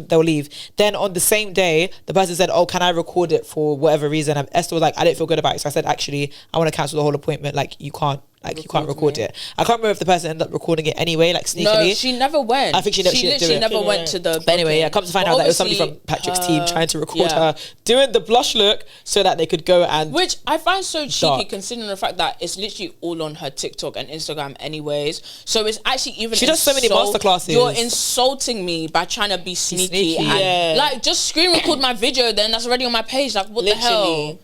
they'll leave. Then on the same day, the person said, "Oh, can I record it for whatever reason?" And Esther was like, "I didn't feel good about it." So I said, "Actually, I want to cancel the whole appointment. Like, you can't." Like, you can't record it. I can't remember if the person ended up recording it anyway, like, sneakily. No, she never went. I think she literally never went to the... But anyway, come to find out that it was somebody from Patrick's team trying to record her doing the blush look so that they could go and... Which I find so cheeky, considering the fact that it's literally all on her TikTok and Instagram anyways. So it's actually even... She does so many masterclasses. You're insulting me by trying to be sneaky. And, like, just screen record my video, then that's already on my page. Like, what the hell?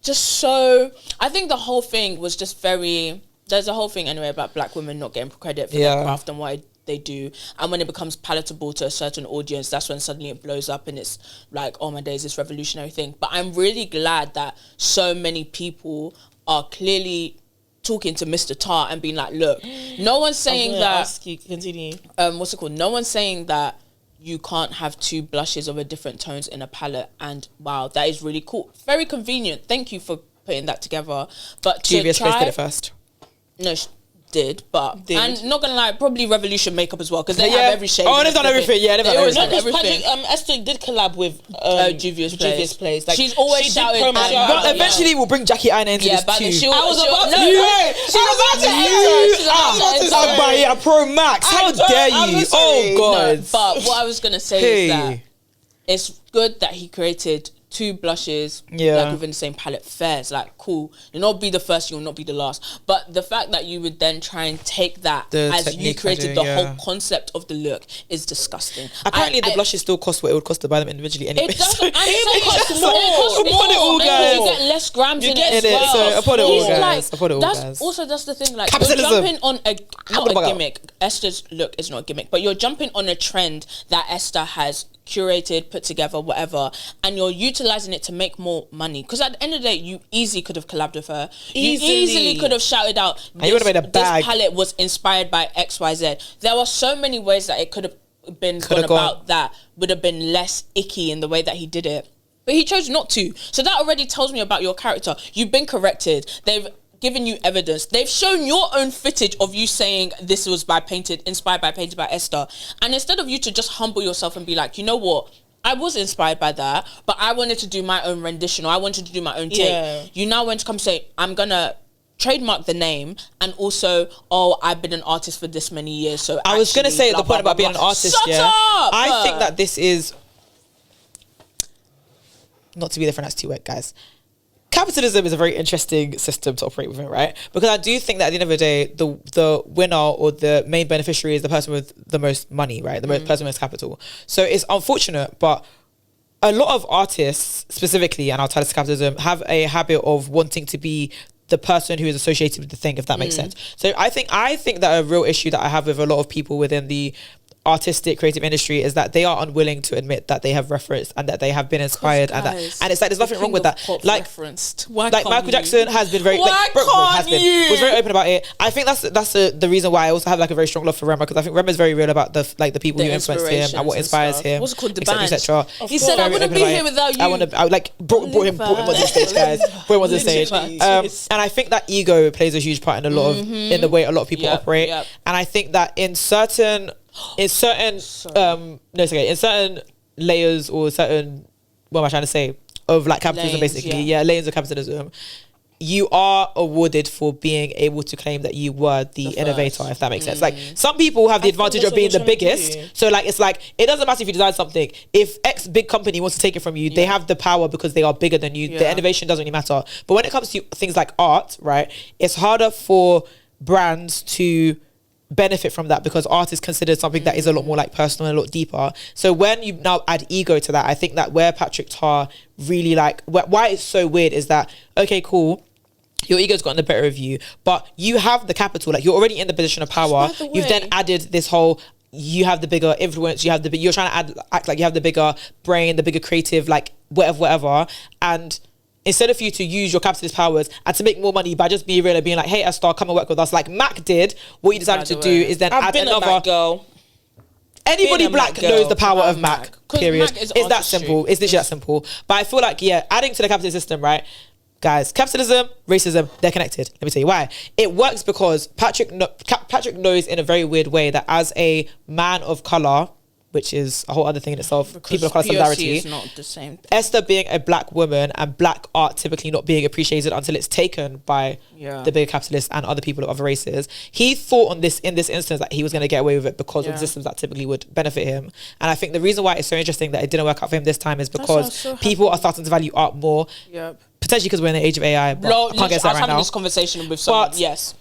Just so... I think the whole thing was just very... There's a whole thing anyway about black women not getting credit for their craft and what they do. And when it becomes palatable to a certain audience, that's when suddenly it blows up and it's like, oh my days, this revolutionary thing. But I'm really glad that so many people are clearly talking to Mr. Tar and being like, look, no one's saying that... Continue. What's it called? No one's saying that you can't have two blushes of a different tones in a palette. And wow, that is really cool. Very convenient. Thank you for putting that together. But Juvia's Place did it first. No, and not gonna lie, probably Revolution makeup as well, because they have every shade. Oh, they've done everything. Yeah, they've done everything. Patrick, Esther did collab with Juvia's Place. Like, she's always shouted. But eventually, we'll bring Jackie Aina into this too. I was about to. Pro Max. How dare you? Oh God. But what I was gonna say is that it's good that he created two blushes, like, within the same palette. Fairs, like, cool. You'll not be the first, you'll not be the last. But the fact that you would then try and take that as you created the whole concept of the look is disgusting. Apparently, the blushes still cost what it would cost to buy them individually anyway. It doesn't. It costs more. You get less grams in it as well. So upon it all, guys. That's the thing. Like, you're jumping on not a gimmick. Esther's look is not a gimmick, but you're jumping on a trend that Esther has curated, put together, whatever, and you're utilizing it to make more money. Because at the end of the day, you easily could have collabed with her. You easily could have shouted out, this palette was inspired by XYZ. There were so many ways that it could have been gone about that would have been less icky in the way that he did it. But he chose not to. So that already tells me about your character. You've been corrected. They've given you evidence. They've shown your own footage of you saying this was inspired by Painted by Esther. And instead of you to just humble yourself and be like, you know what? I was inspired by that, but I wanted to do my own rendition, or I wanted to do my own take. Yeah. You now went to come say, I'm gonna trademark the name, and also, I've been an artist for this many years. So I was gonna say the point about being an artist. Shut up! I think that this is not to be different. That's too wet, guys. Capitalism is a very interesting system to operate within, right? Because I do think that at the end of the day, the winner or the main beneficiary is the person with the most money, right? The person with most capital. So it's unfortunate, but a lot of artists specifically, and I'll tie this to capitalism, have a habit of wanting to be the person who is associated with the thing, if that makes sense. So I think that a real issue that I have with a lot of people within the artistic creative industry is that they are unwilling to admit that they have referenced and that they have been inspired, and it's like there's nothing wrong with that. Like Michael Jackson has been very was very open about it. I think that's the reason why I also have like a very strong love for Rema, because I think Rema is very real about the people who influenced him and what inspires him. What's it called? The band, etc. He said, "I wouldn't be here without you." I like brought him on the stage, guys. Brought him on the stage. And I think that ego plays a huge part in a lot of in the way a lot of people operate. And I think that in certain layers or certain, what am I trying to say, of like capitalism, basically, layers of capitalism, you are awarded for being able to claim that you were the innovator, if that makes sense. Like some people have the advantage of being the biggest. So like it's like it doesn't matter if you design something. If X big company wants to take it from you, they have the power because they are bigger than you. The innovation doesn't really matter. But when it comes to things like art, right, it's harder for brands to benefit from that because art is considered something that is a lot more like personal and a lot deeper. So when you now add ego to that, I think that where Patrick Tar really like why it's so weird is that, okay, cool, your ego's gotten the better of you, but you have the capital, like you're already in the position of power. You've then added this whole, you have the bigger influence, you're trying to act like you have the bigger brain, the bigger creative, like whatever, and instead of you to use your capitalist powers and to make more money by just being real and being like, hey, Esther, come and work with us, like Mac did, what you decided to do is then add another Mac girl. Anybody black knows the power of Mac, period. It's that simple. It's literally that simple. But I feel like, adding to the capitalist system, right? Guys, capitalism, racism, they're connected. Let me tell you why. It works because Patrick knows in a very weird way that as a man of colour, which is a whole other thing in itself, because people of colour solidarity, is not the same thing. Esther being a black woman and black art typically not being appreciated until it's taken by the bigger capitalists and other people of other races. He thought in this instance that he was going to get away with it because of systems that typically would benefit him. And I think the reason why it's so interesting that it didn't work out for him this time is because people are starting to value art more. Potentially because we're in the age of AI, but I can't get that right now. I was having this conversation with someone,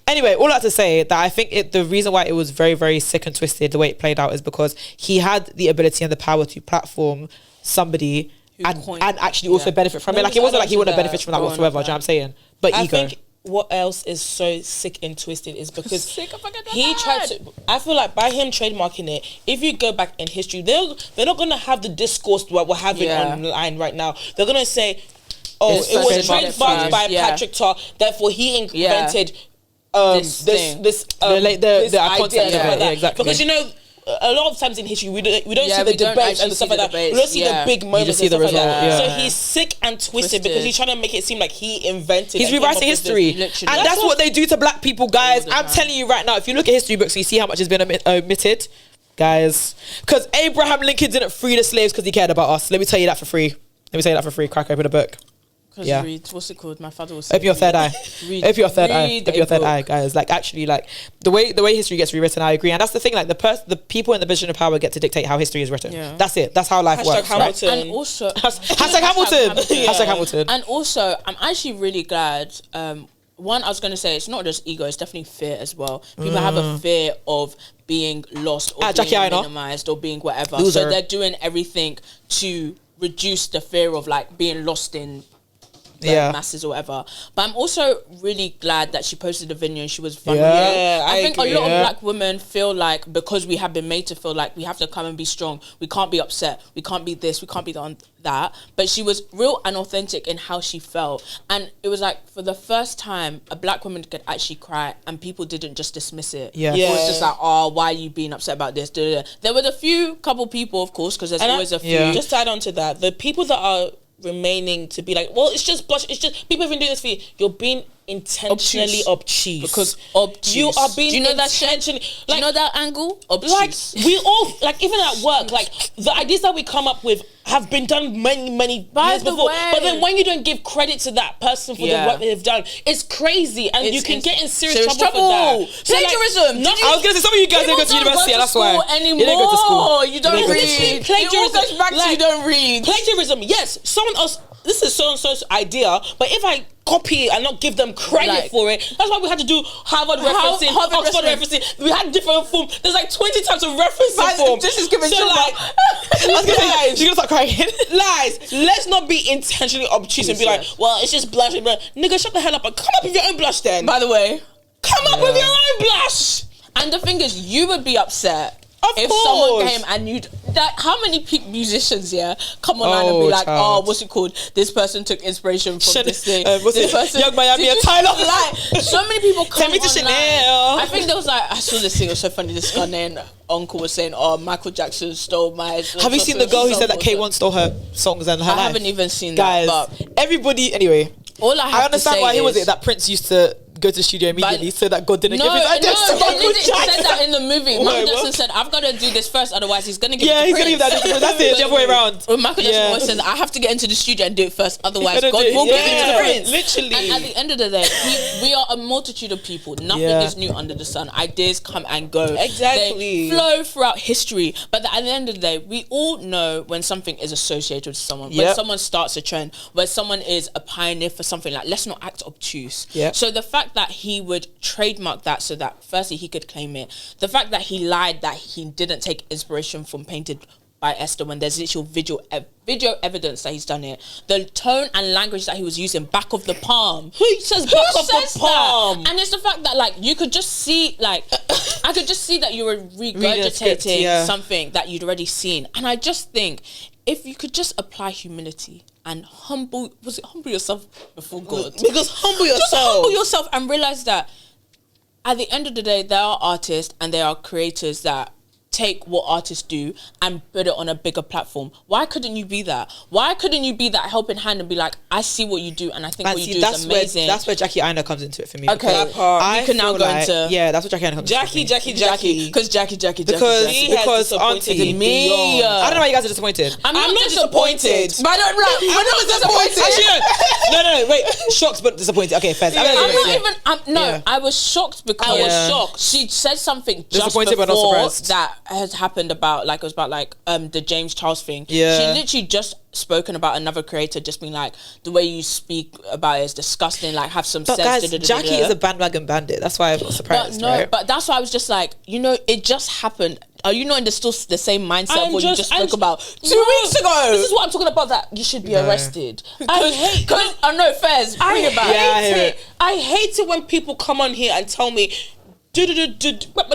Anyway, all that to say that I think the reason why it was very, very sick and twisted, the way it played out, is because he had the ability and the power to platform somebody and actually also benefit from it. Like, it wasn't like he wouldn't benefit from that whatsoever, do you know what I'm saying? But I ego. think what else is so sick and twisted is because he tried to, I feel like by him trademarking it, if you go back in history, they're not going to have the discourse that we're having online right now. They're going to say, it was trademarked by Patrick Tar, therefore he invented this idea. Exactly. Because a lot of times in history we don't see the debates and stuff like that. We don't see the big moments. You just see the result. So he's sick and twisted because he's trying to make it seem like he invented. He's rewriting history, and that's what they do to black people, guys. I'm telling you right now, if you look at history books, you see how much has been omitted, guys. Because Abraham Lincoln didn't free the slaves because he cared about us. Let me tell you that for free. Crack open a book. Read, what's it called? My father was saying, open your third eye. Open your third eye, guys. Like, actually, like the way history gets rewritten, I agree. And that's the thing, like the people in the position of power get to dictate how history is written. That's it. That's how life works. Hamilton. Right? And also hashtag Hamilton. Hashtag Hamilton. And also, I'm actually really glad. One, I was going to say, it's not just ego, it's definitely fear as well. People have a fear of being lost or being minimized or being whatever. Loser. So they're doing everything to reduce the fear of like being lost in the masses or whatever. But I'm also really glad that she posted a video and she was vulnerable. I think agree. A lot of black women feel like, because we have been made to feel like we have to come and be strong, we can't be upset, we can't be this, we can't be that. But she was real and authentic in how she felt, and it was like, for the first time, a black woman could actually cry and people didn't just dismiss it. It was just like, oh, why are you being upset about this? There were a couple people, of course, because there's always a few. Just to add on to that, the people that are remaining to be like, well, it's just blush, it's just people have been doing this for you. You're being intentionally obtuse. Because obtuse. You are being, do you know that intentionally, do you know that angle? Obtuse. Like, we all, like, even at work, like, the ideas that we come up with have been done many years before. But then when you don't give credit to that person for the work they've done, it's crazy, and you can get in serious trouble for that. Plagiarism. I was gonna say, some of you guys don't go to university, and that's why anymore. You don't go to school. You don't read. Plagiarism. Goes back to you don't read. Plagiarism. Yes, someone else. This is so and so's idea, but if I copy it and not give them credit for it, that's why we had to do Harvard referencing, Oxford referencing. We had different forms. There's like 20 types of referencing forms. This is giving like, guys, you're gonna start crying. Lies. Let's not be intentionally obtuse and be like, well, it's just blush. Nigga, shut the hell up and come up with your own blush then. By the way, come up with your own blush. And the thing is, you would be upset If someone came and you'd how many peak musicians come online and be like, child. Oh, what's it called? This person took inspiration from this thing. This person, Young Miami and Tyler. Like, so many people come Take me to online. Chanel. I think there was like, I saw this thing, it was so funny. This Ghanaian uncle was saying, oh, Michael Jackson stole my. Have you seen the girl who said that K1 stole her songs and her life? I haven't even seen Guys, that. But everybody, anyway. All I understand why he was it that Prince used to go to the studio immediately so that God didn't give his ideas to Michael Jackson. Said that in the movie. Michael Jackson said, I've got to do this first, otherwise he's going to give it to he's Prince. going to give that to Prince. That's it, the other way around. Well, Michael Jackson always says, I have to get into the studio and do it first, otherwise God will give it to Prince. Literally. And at the end of the day, we are a multitude of people. Nothing is new under the sun. Ideas come and go. Exactly. They flow throughout history. But at the end of the day, we all know when something is associated with someone. When someone starts a trend, when someone is a pioneer for something, like, let's not act obtuse. So the fact that he would trademark that so that firstly he could claim it, the fact that he lied that he didn't take inspiration from Painted by Esther when there's literal video evidence that he's done it, the tone and language that he was using, back of the palm, who says back of the palm? And it's the fact that, like, you could just see, like, I could just see that you were regurgitating something that you'd already seen. And I just think if you could just apply humility and humble yourself before God, because humble yourself and realize that at the end of the day, there are artists and there are creators that take what artists do and put it on a bigger platform. Why couldn't you be that? Why couldn't you be that helping hand and be like, I see what you do and I think what you do is amazing. That's where Jackie Aina comes into it for me. Okay, you can now go into that's what Jackie Aina comes Jackie, because Jackie because auntie me. I don't know why you guys are disappointed. I'm not disappointed. But I don't like. I'm not disappointed. Actually, no, wait, shocked but disappointed. Okay, fair. I was shocked because she said something just disappointed but not before surprised. that has happened about, like, it was about, like, the James Charles thing. Yeah. She literally just spoken about another creator just being like, the way you speak about it is disgusting, like, have some sense. Guys, Jackie is a bandwagon bandit. That's why I'm not surprised. But that's why I was just like, it just happened. Are you not in the same mindset of what you just spoke about 2 weeks ago? This is what I'm talking about, that you should be arrested. I hate Fairs. I hate it when people come on here and tell me you just clong.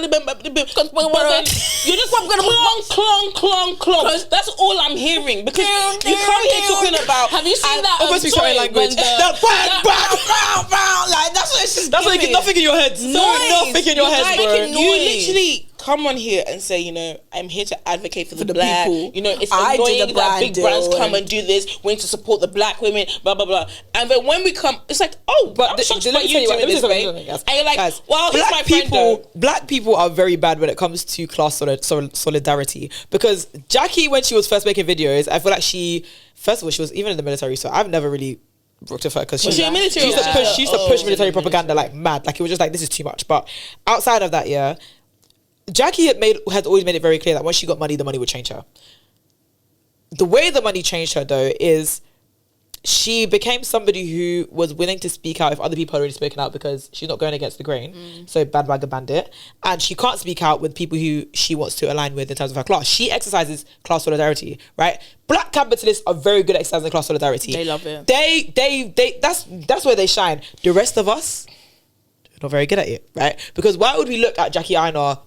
That's all I'm hearing, because you come here talking about. Have you seen that? Almost speak language. Like that's what it's just. That's like nothing in your head. Nothing in your head, bro. You literally come on here and say, I'm here to advocate for the black people. It's annoying that big brands come and do this. We need to support the black women, blah blah blah. And then when we come, it's like, oh, but I'm shocked about you doing this, babe. And you're like, guys, well, he's my friend though. Black people are very bad when it comes to class solidarity, because Jackie, when she was first making videos, I feel like she was even in the military, so I've never really worked with her because she used to push military propaganda like mad. Like, it was just like, this is too much. But outside of that, Jackie had always made it very clear that when she got money, the money would change her. The way the money changed her, though, is she became somebody who was willing to speak out if other people had already spoken out, because she's not going against the grain. So bandwagon bandit. And she can't speak out with people who she wants to align with in terms of her class. She exercises class solidarity, right? Black capitalists are very good at exercising class solidarity. They love it. That's where they shine. The rest of us, not very good at it, right? Because why would we look at Jackie Aina,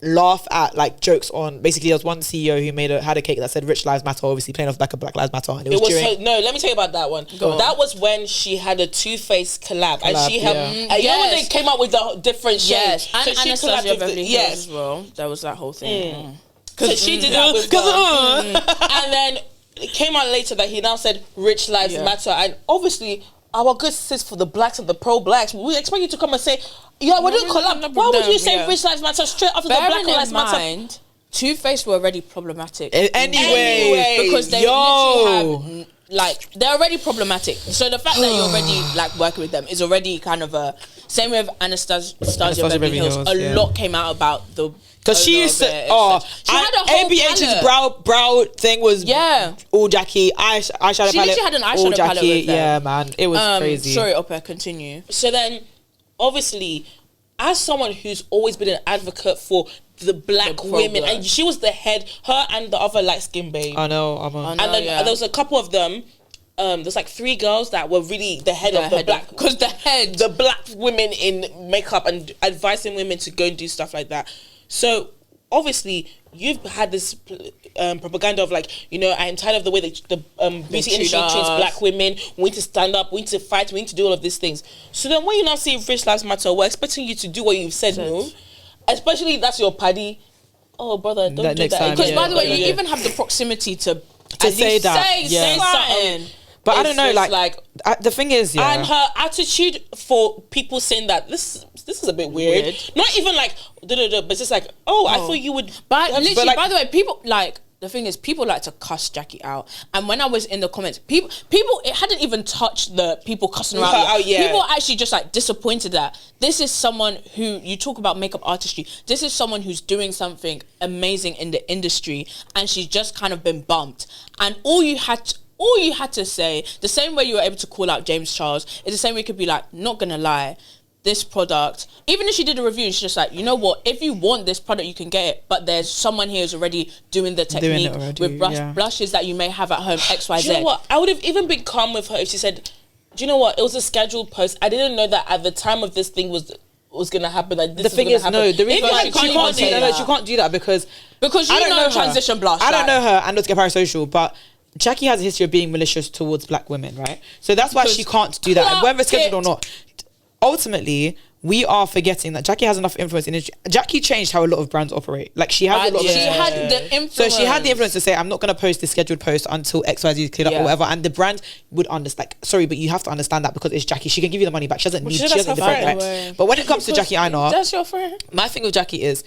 laugh at, like, jokes on, basically there was one CEO who had a cake that said Rich Lives Matter, obviously playing off the back of Black Lives Matter, and it was let me tell you about that one. That was when she had a Two-Face collab and she had you know when they came up with the different shades, and so she Anastasia Beverly Hills as well. That was that whole thing. So she did that with and then it came out later that he now said Rich Lives Matter, and obviously our good sis for the blacks and the pro-blacks, we expect you to come and say, we're doing collab. Why would you say Rich Lives Matter straight after the Black Lives Matter? Two-Face were already problematic. Anyway, because they literally have, like, they're already problematic. So the fact that you're already, like, working with them is already kind of a... Same with Anastasia Beverly Hills. A lot came out about the... Because she used to... ABH's brow thing was all Jackie. Eyeshadow palette. She literally had an eyeshadow palette with them. Yeah, man. It was crazy. Sorry, Opa, continue. So then, obviously, as someone who's always been an advocate for the black women, and she was the head, her and the other light-skinned babe. I know. And then there was a couple of them. There's like 3 girls that were really the head of the black, because the black women in makeup and advising women to go and do stuff like that. So obviously you've had this propaganda of like, you know, I'm tired of the way that the beauty industry treats black women. We need to stand up, we need to fight, we need to do all of these things. So then when you now see Rich Lives Matter, we're expecting you to do what you've said, no? Especially that's your paddy. Oh, brother, don't do that. Because by the way, you even have the proximity to say that. Say something. But I don't know, like the thing is, and her attitude for people saying that this is a bit weird. Not even like, but it's just like, I thought you would. But literally, like, by the way, people like. The thing is, people like to cuss Jackie out, and when I was in the comments, people, it hadn't even touched the people cussing her out. People were actually just like disappointed that this is someone who, you talk about makeup artistry, this is someone who's doing something amazing in the industry, and she's just kind of been bumped. And all you had to say, the same way you were able to call out James Charles, is the same way you could be like, not gonna lie, this product, even if she did a review, she's just like, you know what, if you want this product, you can get it, but there's someone here who's already doing the technique with blushes that you may have at home, XYZ. Do you know what? I would have even been calm with her if she said, do you know what, it was a scheduled post. I didn't know that at the time of this thing was gonna happen. Like, this the thing is, no, the reason why she can't do that because you don't know transition blush. I don't know her, and not to get parasocial, but Jackie has a history of being malicious towards black women, right? So that's why she can't do that, and whether it's scheduled or not. Ultimately, we are forgetting that Jackie has enough influence in the industry. Jackie changed how a lot of brands operate. Like, she has a lot of She had the influence. So she had the influence to say, I'm not going to post this scheduled post until XYZ is cleared up or whatever. And the brand would understand. Like, sorry, but you have to understand that because it's Jackie. She can give you the money back. She doesn't need the friend, right? But when it comes to Jackie Einar, that's your friend. My thing with Jackie is,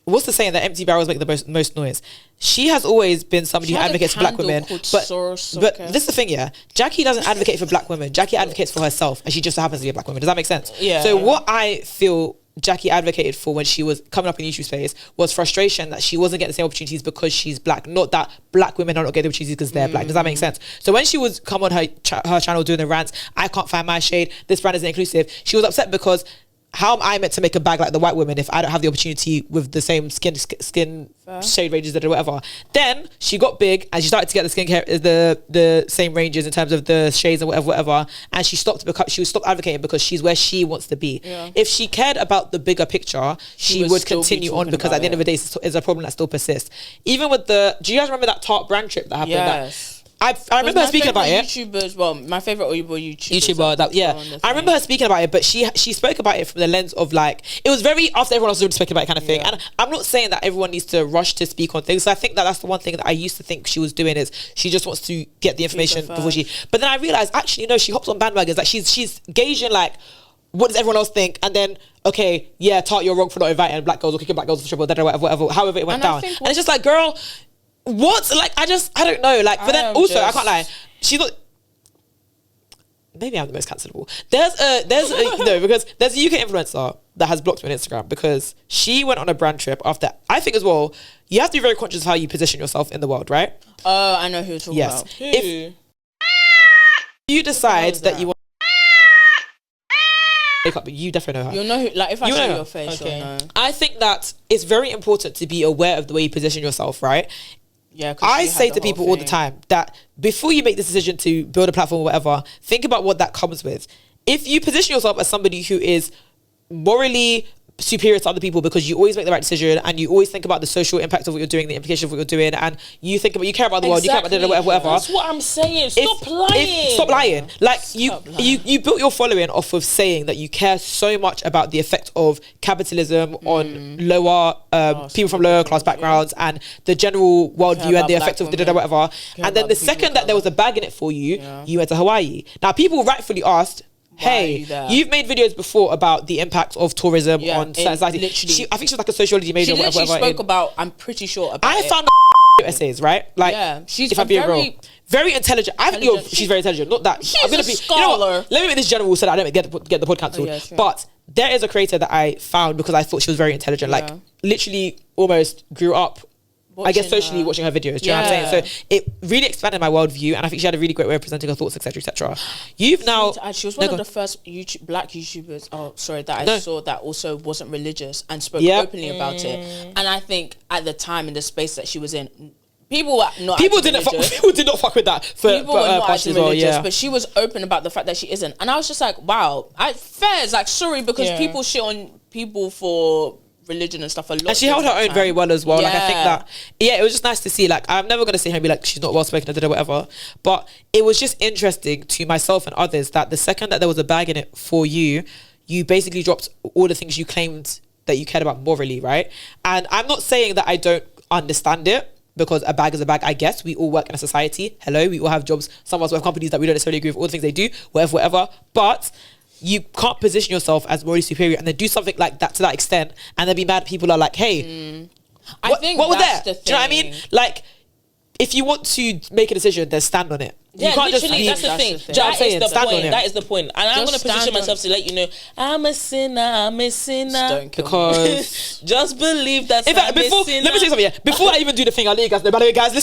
what's the saying that empty barrels make the most noise? She has always been somebody who advocates for black women. But this is the thing, Jackie doesn't advocate for black women. Jackie advocates for herself, and she just so happens to be a black woman. Does that make sense? Yeah. So what I feel Jackie advocated for when she was coming up in the YouTube space was frustration that she wasn't getting the same opportunities because she's black, not that black women are not getting opportunities because they're black. Does that make sense? So when she was come on her channel doing the rants, I can't find my shade, this brand isn't inclusive, she was upset because how am I meant to make a bag like the white women if I don't have the opportunity with the same skin shade ranges or whatever? Then she got big and she started to get the skincare, the same ranges in terms of the shades and whatever. And she stopped advocating because she's where she wants to be. Yeah. If she cared about the bigger picture, she would continue on because at the end of the day, it's a problem that still persists. Even with do you guys remember that Tarte brand trip that happened? Yes. I remember her speaking about it. My favorite Oyibo YouTuber. I remember her speaking about it, but she spoke about it from the lens of like, it was very after everyone else was speaking about it kind of thing. And I'm not saying that everyone needs to rush to speak on things. So I think that's the one thing that I used to think she was doing is she just wants to get the information before she. But then I realized actually no, she hops on bandwagons. Like she's gauging like, what does everyone else think? And then, okay, yeah, Tarte, you're wrong for not inviting black girls or kicking black girls for triple, whatever, however it went down. And it's just like, girl, what? Like, I don't know. Like, but then also, I can't lie. She's not. Maybe I'm the most cancelable. Because there's a UK influencer that has blocked me on Instagram because she went on a brand trip after. I think as well, you have to be very conscious of how you position yourself in the world, right? Oh, I know who you're talking about. If you decide that you want makeup, but you definitely know her. You'll know who, like if I show your face, you'll know. I think that it's very important to be aware of the way you position yourself, right? Yeah, I say to people all the time that before you make the decision to build a platform or whatever, think about what that comes with. If you position yourself as somebody who is morally superior to other people because you always make the right decision and you always think about the social impact of what you're doing, the implication of what you're doing, and you care about the world, you care about whatever. That's what I'm saying. Stop lying. Like you built your following off of saying that you care so much about the effect of capitalism on lower people from lower class backgrounds and the general worldview and the effect of whatever. And then the second that there was a bag in it for you, you went to Hawaii. Now people rightfully asked, hey, you've made videos before about the impact of tourism on society. I think she was like a sociology major or whatever. She spoke about, I'm pretty sure about I found essays, right? Like, she's if I'm being real, very intelligent. I think she's very intelligent. Not that she's a scholar. You know what? Let me make this general so that I don't get the pod cancelled. But there is a creator that I found because I thought she was very intelligent. Like, literally almost grew up. I guess socially watching her videos, do you know what I'm saying? So it really expanded my worldview, and I think she had a really great way of presenting her thoughts, etc., etc. You've now. She was one of the first black YouTubers. That I saw that also wasn't religious and spoke openly about it. And I think at the time in the space that she was in, people did not fuck with that. People were not actually religious, but she was open about the fact that she isn't. And I was just like, wow, fair. Like, sorry, because people shit on people for religion and stuff a lot. And she held her own very well as well. Like, I think Yeah. that, it was just nice to see. Like, I'm never going to sit here and be like, she's not well spoken, or whatever. But it was just interesting to myself and others that the second that there was a bag in it for you, you basically dropped all the things you claimed that you cared about morally, right? And I'm not saying that I don't understand it, because a bag is a bag, I guess. We all work in a society. Hello, we all have jobs. Some of us have companies that we don't necessarily agree with all the things they do, whatever. But you can't position yourself as morally superior and then do something like that to that extent and then be mad people are like, hey, I think what was that's there? the Do you know what I mean? thing. Like, if you want to make a decision, then stand on it. Yeah, you can't literally, just that's the thing. Do you know what I'm saying? That is the Stand on point. it. That is the point. And I'm going to position stand myself to let you know, I'm a sinner. Don't kill me. Because Just believe that in fact, I'm a before, sinner. let me say something. Yeah, before I even do the thing, I'll let you guys know. By the way, guys,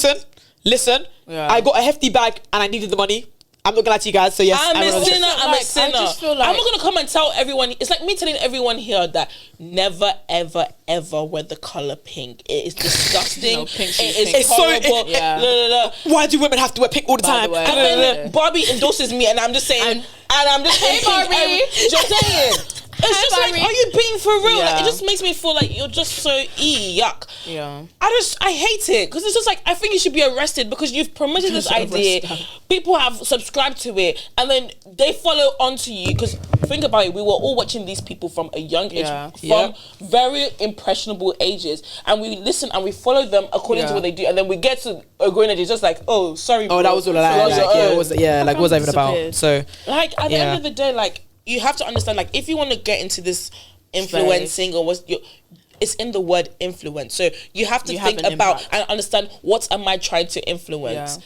listen. Yeah. I got a hefty bag and I needed the money. I'm not gonna lie to you guys. So yes, I'm I a will- sinner. I'm a I sinner. just feel like- I'm not gonna come and tell everyone. It's like me telling everyone here that never, ever, ever wear the color pink. It is disgusting. No, pink is it pink. is It's so- horrible. Yeah. No. Why do women have to wear pink all the By time? the way. And then Barbie endorses me, and I'm just saying, and I'm just saying, Barbie. do you know what I'm saying? It's just like, Barbie. are you being for real? Like, Yeah. it just makes me feel like you're just so yuck. Yeah. I hate it because it's just like, I think you should be arrested because you've promoted this idea. People have subscribed to it and then they follow onto you. Because think about it, we were all watching these people from a young age, Yeah. from very impressionable ages, and we listen and we follow them according to Yeah. what they do, and then we get to a grown age, it's just like, oh, sorry, Oh, bro. that was all I That was like. your Yeah, own. it was. Yeah, like what was that even about? disappeared. So Like at the Yeah. end of the day, like you have to understand, like if you want to get into this influencing or what's your, it's in the word influence. So you have to You have think an about impact. and understand what am I trying to influence. Yeah.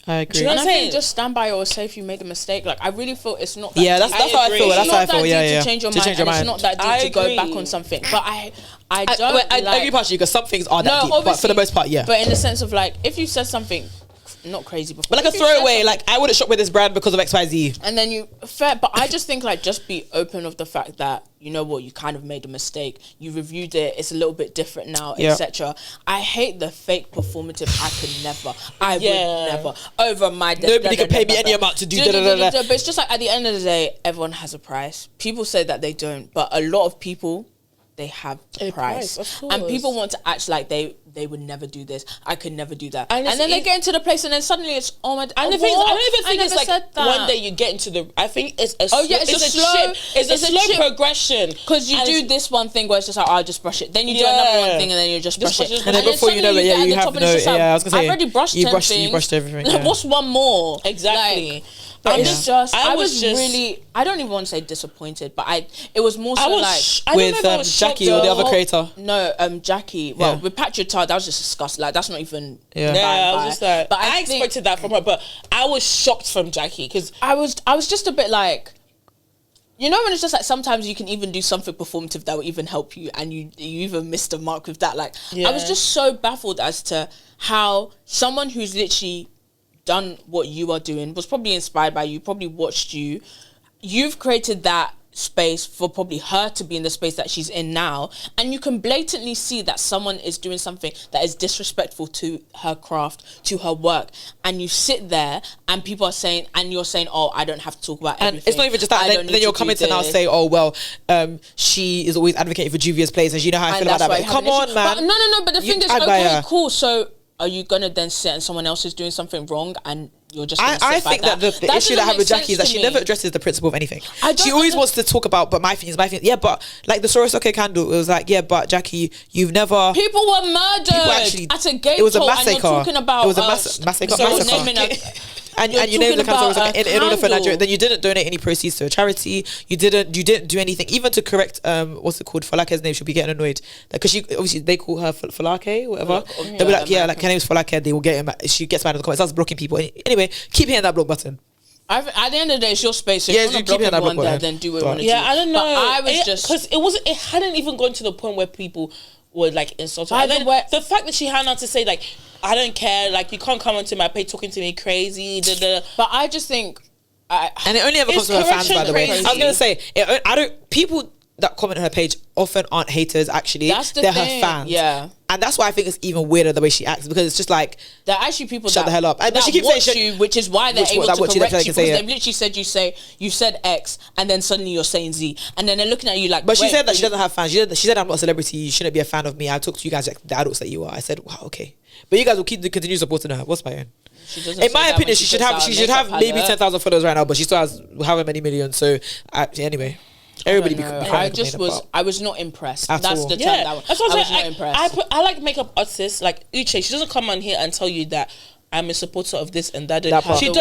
I agree. Do you know And what I I'm think saying? just stand by or say if you made a mistake. Like I really feel it's not that Yeah, that's deep. how I agree. feel. It's That's It's how I not that feel. deep Yeah, yeah. to change your To mind, change your and mind. it's not that I deep to go agree. back on something. But I I don't like. agree partially because some things are that No, deep, but for the obviously, most part, yeah. But in the sense of like, if you said something not crazy before, But like a if you said throwaway, something- like I wouldn't shop with this brand because of XYZ. and then you fair. But I just think like just be open of the fact that you know what, you kind of made a mistake. You reviewed it. It's a little bit different now, Yeah. etc. I hate the fake performative. I could never. I Yeah. would never over my. Nobody can pay me any amount to do da-da-da-da. But it's just like at the end of the day, everyone has a price. People say that they don't, but a lot of people. They have a A price, price, of and course. people want to act like they would never do this. I could never do that, And and, it's then they ev- get into the place, and then suddenly it's oh my. And the thing is, I don't even I think it's never like said that. one day you get into the. I think it's a. Oh, yeah, it's a slow- chip. It's a it's a slow chip. progression Because you And do it's- this one thing where it's just like, oh, I'll just brush it. Then you do another one Yeah. thing and then you just Just brush brush it. it. And then before you know suddenly it, yeah, get at you the have top and it's no- just like, yeah, I was gonna say, I've already brushed you 10 brushed- you things. brushed everything, yeah. What's one more? Exactly. Like, But it's yeah. just, I was really, I don't even want to say disappointed, but it was more so I was. like, I don't know With if I was shocked Jackie or the though. other creator. no, Jackie. Well, Yeah. with Patriota, that was just disgusting. Like, that's not even. Yeah. Yeah, I was bye. just like, But I think- expected that from her, but I was shocked from Jackie because I was just a bit like, you know, when it's just like sometimes you can even do something performative that will even help you, and you even missed the mark with that. Like, I was Yeah. just so baffled as to how someone who's literally done what you are doing was probably inspired by you, probably watched you. You've created that space for probably her to be in the space that she's in now, and you can blatantly see that someone is doing something that is disrespectful to her craft, to her work, and you sit there and people are saying, and you're saying, oh, I don't have to talk about And everything. it's not even just that. I Then, don't then need you're to coming do to now this. say, oh well, she is always advocating for Juvia's place, and you know how I feel And about that. that's why But you have come an on, issue. man. But no. But the You thing is, stand by okay, her. cool. So are you gonna then sit and someone else is doing something wrong and you're just? I Gonna sit by think that the issue that I doesn't have with make Jackie is that sense she to never me. addresses the principle of anything. I don't She always under- wants to talk about, but my thing is my thing. Yeah, but like the Sorosoke candle, it was like, yeah, but Jackie, you've never. People were murdered actually- at a gate it was a toll, and massacre. you're talking about It was a massacre. so massacre. naming a- And You're you named the talking cancer about a in order for candle. Nigeria. Then you didn't donate any proceeds to a charity. You didn't do anything, even to correct what's it called? Falake's name. She'll be getting annoyed because she obviously they call her Falake, whatever. They'll be like, yeah, like her name's Falake. They will get him. She gets mad in the comments. Starts blocking people. Anyway, keep hitting that block button. At the end of the day, it's your space. So Yeah, if you you keep want to hitting that block everyone block there, button. then do what you Go want on. to do. yeah, I don't know. But I was just because it hadn't even gone to the point where people would like insult her. By And the then way- the fact that she had not to say like, I don't care, like you can't come onto my page talking to me crazy. But I just think. And it only ever comes Is from her fans, correction by the way. crazy? I was gonna say, I don't. People that comment on her page often aren't haters. Actually, That's the they're thing. her fans. Yeah. And that's why I think it's even weirder the way she acts, because it's just like, there are actually people shut that, the hell up. But that she keeps watch saying you, which is why they're able to correct you, because they've literally said you said X, and then suddenly you're saying Z, and then they're looking at you like. But she said that she doesn't have fans. She said I'm not a celebrity. You shouldn't be a fan of me. I talk to you guys like the adults that you are. I said, wow, okay. But you guys will continue supporting her. What's my own? In my opinion, she should have maybe 10,000 followers right now, but she still has however many millions. So anyway. Everybody be I was not impressed. That's all. The term that that's what I was not impressed. I like makeup artists like Uche. She doesn't come on here and tell you that I'm a supporter of this and that. She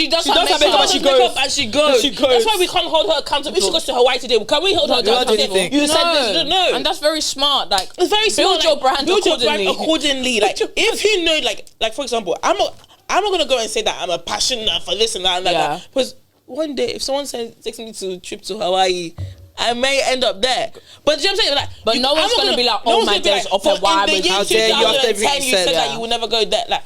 does her makeup and she goes. That's why we can't hold her accountable. If she goes to Hawaii today, can we hold her accountable? You said this, no. And that's very smart. Like, it's very smart. Build your brand accordingly. Like, if you know, like for example, I'm not gonna go and say that I'm a passionate for this and that and that. Because one day, if someone takes me to a trip to Hawaii, I may end up there. But you know what I'm saying? Like, but no one's going to be like, oh my days, off of why I was out there. You said that you will never go there. Like,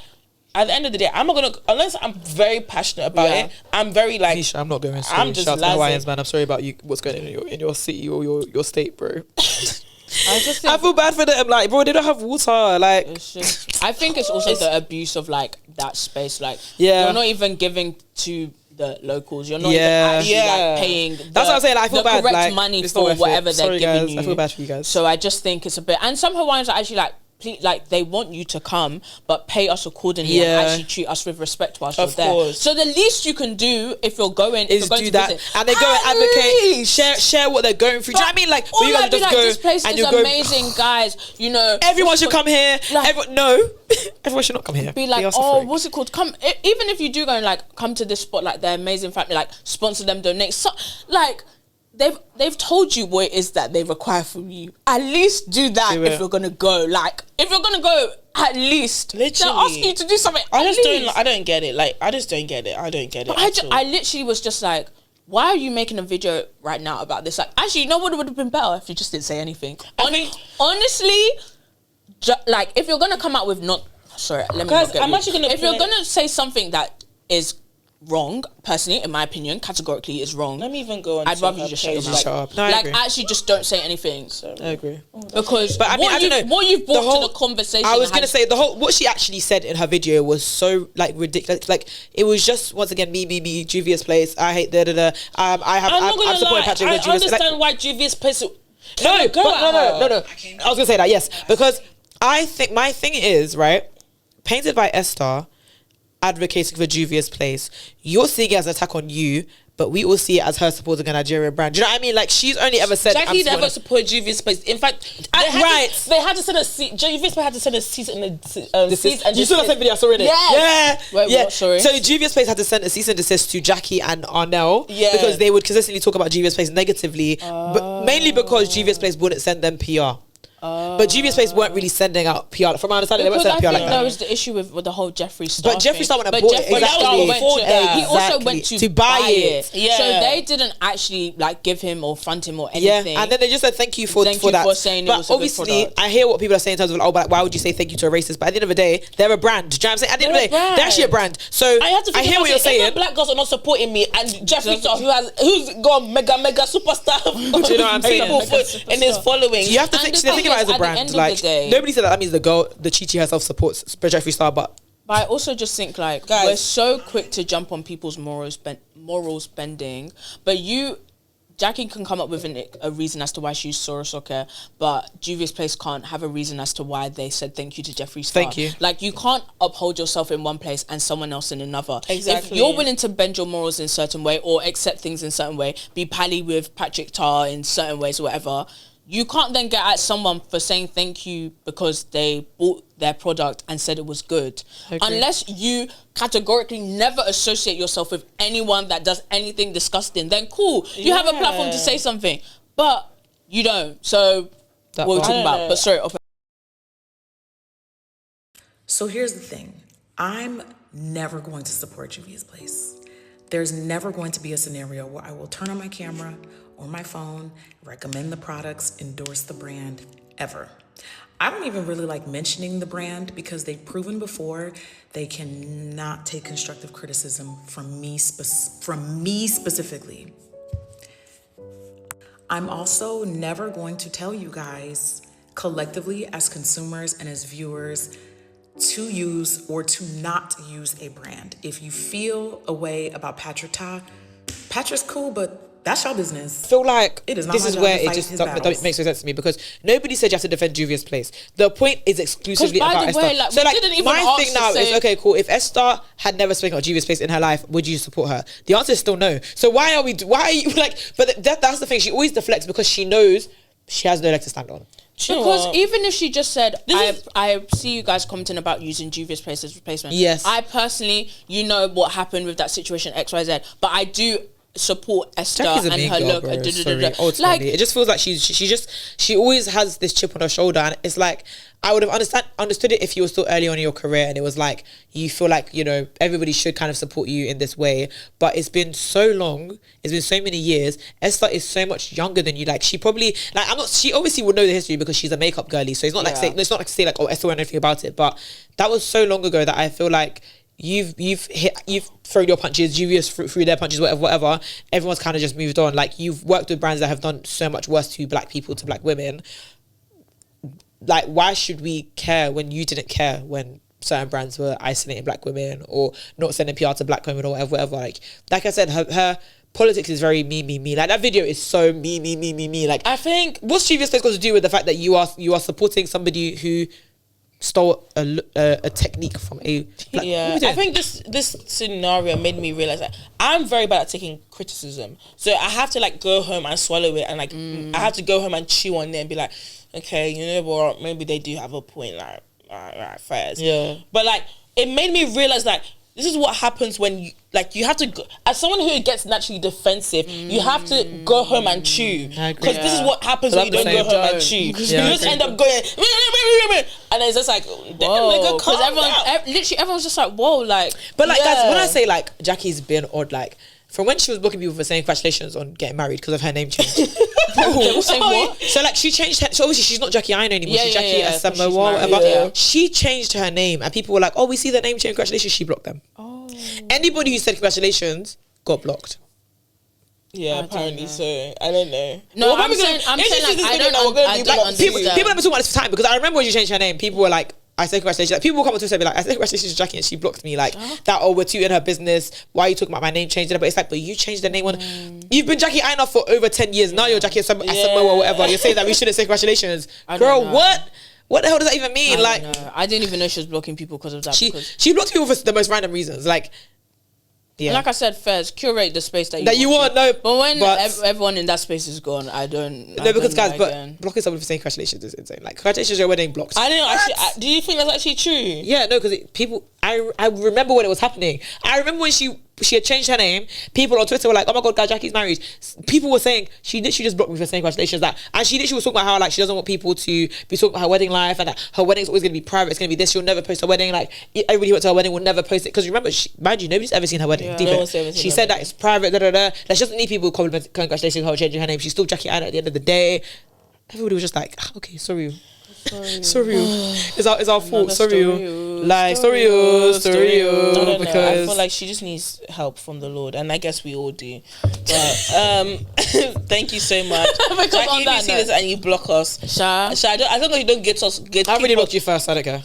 at the end of the day, I'm not going to, unless I'm very passionate about it, I'm very like, Nisha, I'm not going. I'm just shout out to Hawaiians, man. I'm sorry about you. What's going on in your city or your state, bro. I feel bad for them. Like, bro, they don't have water. Like, I think it's also the abuse of like that space. Like, yeah, you're not even giving to the locals. You're not even actually like paying. That's what I'm saying. Like, I feel bad. Correct like, money for whatever they're giving you. I feel bad for you guys. So I just think it's a bit. And some Hawaiians are actually like, like they want you to come, but pay us accordingly and actually treat us with respect whilst you're there. So the least you can do if you're going is do that, and they go and advocate, share what they're going through. Do you know what I mean? Like, all you guys just like, go this place and is you amazing, guys. You know, everyone should come here. Like, everyone should not come here. Be like, oh, what's it called? Come, even if you do go and like come to this spot, like they're amazing family, like sponsor them, donate. So, like. They've told you what it is that they require from you. At least do that if you're gonna go. Like, if you're gonna go, at least they're asking you to do something. I don't get it. Like, I just don't get it. I don't get it. I literally was just like, why are you making a video right now about this? Like, actually, you know what would have been better if you just didn't say anything. Honestly, like, if you're gonna come out with if you're gonna say something that is wrong, personally, in my opinion, categorically is wrong. Let me even go on. I'd rather you just shut up. No, like, actually, just don't say anything. I agree. Because what you've brought to the conversation. I was gonna say what she actually said in her video was so like ridiculous. Like, it was just once again me, Juvia's Place. I hate I'm supporting Patrick. I understand why Juvia's Place. No. I was gonna say that, yes, because I think my thing is right. Painted by Esther. Advocating for Juvia's Place, you're seeing it as an attack on you, but we all see it as her supporting a Nigerian brand. Do you know what I mean? Like, she's only ever said Jackie never supported Juvia's Place. In fact, they had to send a Juvia's Place had to send a cease and desist. You saw that video I saw in it? Yeah. Wait, what? Sorry. So Juvia's Place had to send a cease and desist to Jackie and Arnell because they would consistently talk about Juvia's Place negatively, but mainly because Juvia's Place wouldn't send them PR. But Juvia's Place weren't really sending out PR. From my understanding, they weren't sending PR like that. That was the issue with the whole Jeffree Star. But Jeffree Star went and bought it. He also went to buy it. Yeah. So they didn't actually like give him or fund him or anything. Yeah, and then they just said thank you for that. For saying but it was a obviously, good product. I hear what people are saying in terms of but why would you say thank you to a racist? But at the end of the day, they're a brand. Do you know what I'm saying? At the end of the day, they're actually a brand. So I hear what you're saying. If black girls are not supporting me, and Jeffree Star, who's got mega superstar, do you know what I'm saying? And his following, you have to think about it as a brand. Like, nobody said that means the Chi herself supports Jeffree Star, but I also just think like, guys, we're so quick to jump on people's morals bending, but Jackie can come up with a reason as to why she used Sorosoke, but Juvia's Place can't have a reason as to why they said thank you to Jeffree Star. Thank you. Like, you can't uphold yourself in one place and someone else in another. Exactly. If you're willing to bend your morals in a certain way or accept things in a certain way, be pally with Patrick Tar in certain ways or whatever, you can't then get at someone for saying thank you because they bought their product and said it was good. Unless you categorically never associate yourself with anyone that does anything disgusting, then cool. You have a platform to say something, but you don't. So what we're talking about. But sorry. So here's the thing. I'm never going to support Juvia's Place. There's never going to be a scenario where I will turn on my camera or my phone, recommend the products, endorse the brand, ever. I don't even really like mentioning the brand because they've proven before they cannot take constructive criticism from me specifically. I'm also never going to tell you guys collectively as consumers and as viewers to use or to not use a brand. If you feel a way about Patrick Ta, Patrick's cool, but that's your business. I feel like it is not this my is job where to it fight just his don't battles. make sense to me, because nobody said you have to defend Juvia's Place. The point is exclusively by about the Esther. way, like, so we like didn't even my ask thing to now say- is, okay, cool. If Esther had never spoken about Juvia's Place in her life, would you support her? The answer is still no. So why are you like? But that's the thing. She always deflects because she knows she has no leg to stand on. Because even if she just said, I see you guys commenting about using Juvia's Place as replacement. Yes. I personally, you know what happened with that situation, XYZ. But I do support Esther Jackie's a and mean her girl, look. bro. Sorry. Like, Ultimately, it just feels like she always has this chip on her shoulder, and it's like I would have understood it if you were still early on in your career and it was like you feel like, you know, everybody should kind of support you in this way. But it's been so long, it's been so many years. Esther is so much younger than you. Like she probably she obviously would know the history because she's a makeup girly. So it's not like say like, oh, Esther won't know anything about it. But that was so long ago that I feel like you've thrown your punches, Juvia's threw their punches, whatever. Everyone's kind of just moved on. Like you've worked with brands that have done so much worse to black people, to black women. Like, why should we care when you didn't care when certain brands were isolating black women or not sending PR to black women or whatever? Like I said, her politics is very me. Like that video is so me. Like I think what's Juvia's Place got to do with the fact that you are supporting somebody who stole a technique from a black, I think this scenario made me realize that I'm very bad at taking criticism, so I have to like go home and swallow it, and like I have to go home and chew on it and be like, okay, you know what, maybe they do have a point, like alright, fair. But like it made me realize like this is what happens when you have to go, as someone who gets naturally defensive, you have to go home and chew, because this is what happens when you don't go home and chew. You just end up going and it's just like, whoa, because everyone's just like, whoa, like. But like guys, when I say like Jackie's been odd, like from when she was booking people for saying congratulations on getting married because of her name change. So like she changed her, so obviously she's not Jackie Aina anymore, she's Jackie Asamoah, whatever. She changed her name and people were like, oh, we see the name change, congratulations. She blocked them. Anybody who said congratulations got blocked. Apparently so. I don't know. No, I'm saying like, I don't understand. People have been talking about this for time, because I remember when you changed her name, people were like, I say congratulations. Like, people will come up to us and be like, I say congratulations to Jackie and she blocked me. Like that, oh, we're too in her business. Why are you talking about my name changing? But it's like, but you changed the name on. You've been Jackie Aina for over 10 years. Now you're Jackie Asamoah or whatever. You're saying that we shouldn't say congratulations. Girl, what the hell does that even mean? I didn't even know she was blocking people because of that. She blocked people for the most random reasons. Like, and like I said, first curate the space that you want. No, but when everyone in that space is gone, I don't. No, because guys, but blocking someone for saying congratulations is insane. Like congratulations, your wedding blocked. I didn't actually. Do you think that's actually true? Yeah, no, because people. I remember when it was happening. I remember when she had changed her name. People on Twitter were like, "Oh my god, guys, Jackie's married." People were saying she just blocked me for saying congratulations. And she literally was talking about how like she doesn't want people to be talking about her wedding life, and that her wedding's always going to be private. It's going to be this. She'll never post her wedding. Like everybody who went to her wedding will never post it, because remember, mind you, nobody's ever seen her wedding. No one's ever seen she said that it's private. Like she doesn't need people compliment congratulations her changing her name. She's still Jackie Aina at the end of the day. Everybody was just like, okay, sorry. It's our fault. Sorry. Like sorry. Because I feel like she just needs help from the Lord, and I guess we all do. But thank you so much. Because like, on if that you see note, this and you block us, Sha, I don't know, you don't get us. I really blocked you first. I don't care.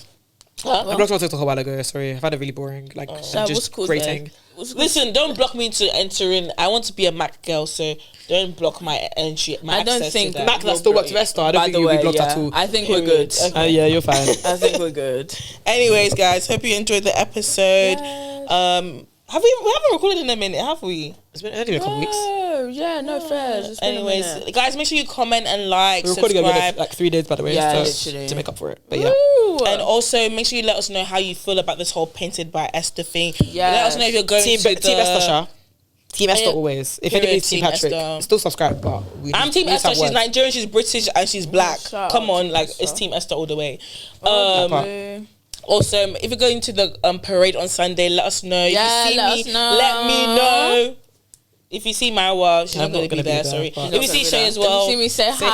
Huh? I blocked my TikTok a while ago. Sorry, I found it really boring. Like just grating. Listen, don't block me to enter in. I want to be a Mac girl, so don't block my entry. I don't think Mac that still works with Esther. I don't think you'll be blocked at all. I think we're good. Okay. Yeah, you're fine. I think we're good. Anyways, guys, hope you enjoyed the episode. Yes. We haven't recorded in a minute, have we? It's been only a couple weeks. Oh, yeah, no fair. Anyways, guys, make sure you comment and like, We're recording subscribe. like 3 days, by the way, to make up for it. But yeah. And also, make sure you let us know how you feel about this whole Painted by Esther thing. Yeah. Let us know if you're going Team Esther, Sha. Team Esther Yeah. always. If Period, anybody's Team Patrick, Esther. still subscribe. But I'm Team Esther. She's Nigerian, she's British, and she's black. Shout Come out on, to like Esther. it's Team Esther all the way. Okay. Also, if you're going to the parade on Sunday, let us know. Yeah, if you see let me, us know. let me know. If you see my wife, she's I'm not going to be there. Sorry. but- If you see Shay as well, If you see me, say hi. say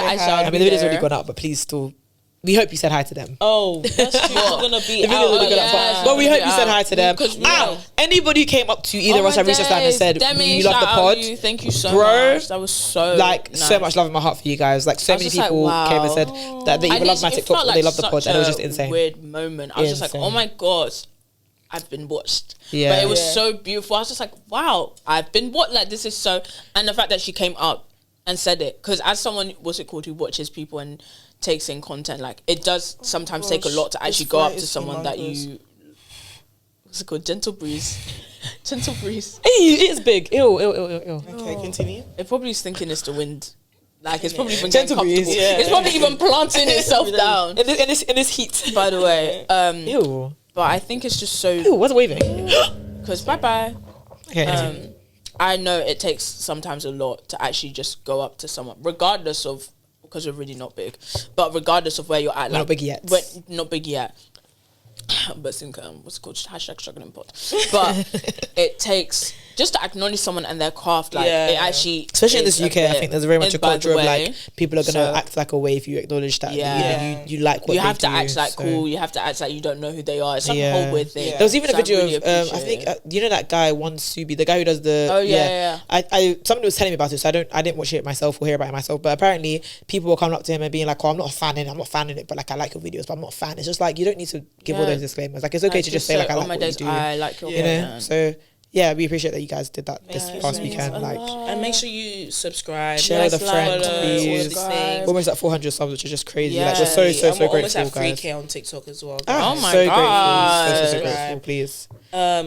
I hi. shall I mean, the video's already gone out, but please still We hope you said hi to them. Oh, that's gonna be The videos are gonna yes. But we hope you said hi to them. Because we Anybody who came up to either of us at Research Lab and said you love the pod, thank you so bro, much. That was so nice. So much love in my heart for you guys. Like so many people came and said that they either love my TikTok or they love the pod, and it was just insane. Weird moment. I was just like, oh my god, I've been watched. Yeah, but it was so beautiful. I was just like, wow, I've been watched. Like this is so, and the fact that she came up and said it, because as someone, what's it called, who watches people and takes in content, like it does sometimes take a lot to actually go up to someone that you, what's it called, gentle breeze. Hey, it is big. Ew. Okay, continue. It probably is thinking it's the wind. Like it's probably even Gentle getting comfortable. breeze. Yeah. It's probably even planting itself down. In this heat. By the way, Ew. but I think it's just so. Ew. What's waving? Because bye. Okay. I know it takes sometimes a lot to actually just go up to someone, regardless of, because we're really not big, but regardless of where you're at. We're not big yet. Not big yet. But think, what's it called? #struggling pod. But it takes just to acknowledge someone and their craft. Like it actually, especially in this UK, I think there's very much a culture of like people are gonna act like a way if you acknowledge that. You like what you they have to do, act like cool. You have to act like you don't know who they are. It's like a whole weird thing. There was even a video really of I think you know that guy Subi, the guy who does the somebody was telling me about it, so I didn't watch it myself or hear about it myself, but apparently people were coming up to him and being like, oh, I'm not fanning it, but like I like your videos, but I'm not a fan. It's just like you don't need to give all those disclaimers. Like it's okay to just say like I like what you do. I like your content. So yeah, we appreciate that you guys did that this past weekend. Like, and make sure you subscribe, share with a friend, follow, please. Almost at 400 subs, which is just crazy. Like we're so almost grateful, at 3K guys. on TikTok as well. Oh my so god, grateful, so grateful, please.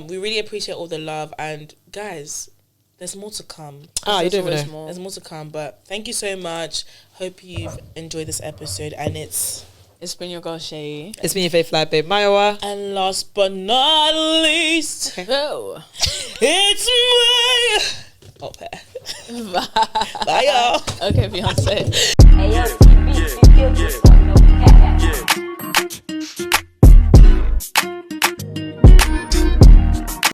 We really appreciate all the love, and guys, there's more to come. You don't even know. There's more to come, but thank you so much. Hope you've enjoyed this episode, and it's been your girl Shay. It's been your faith flag babe Maiwa. And last but not least, Oh, it's me. Bye y'all. Okay, Beyonce.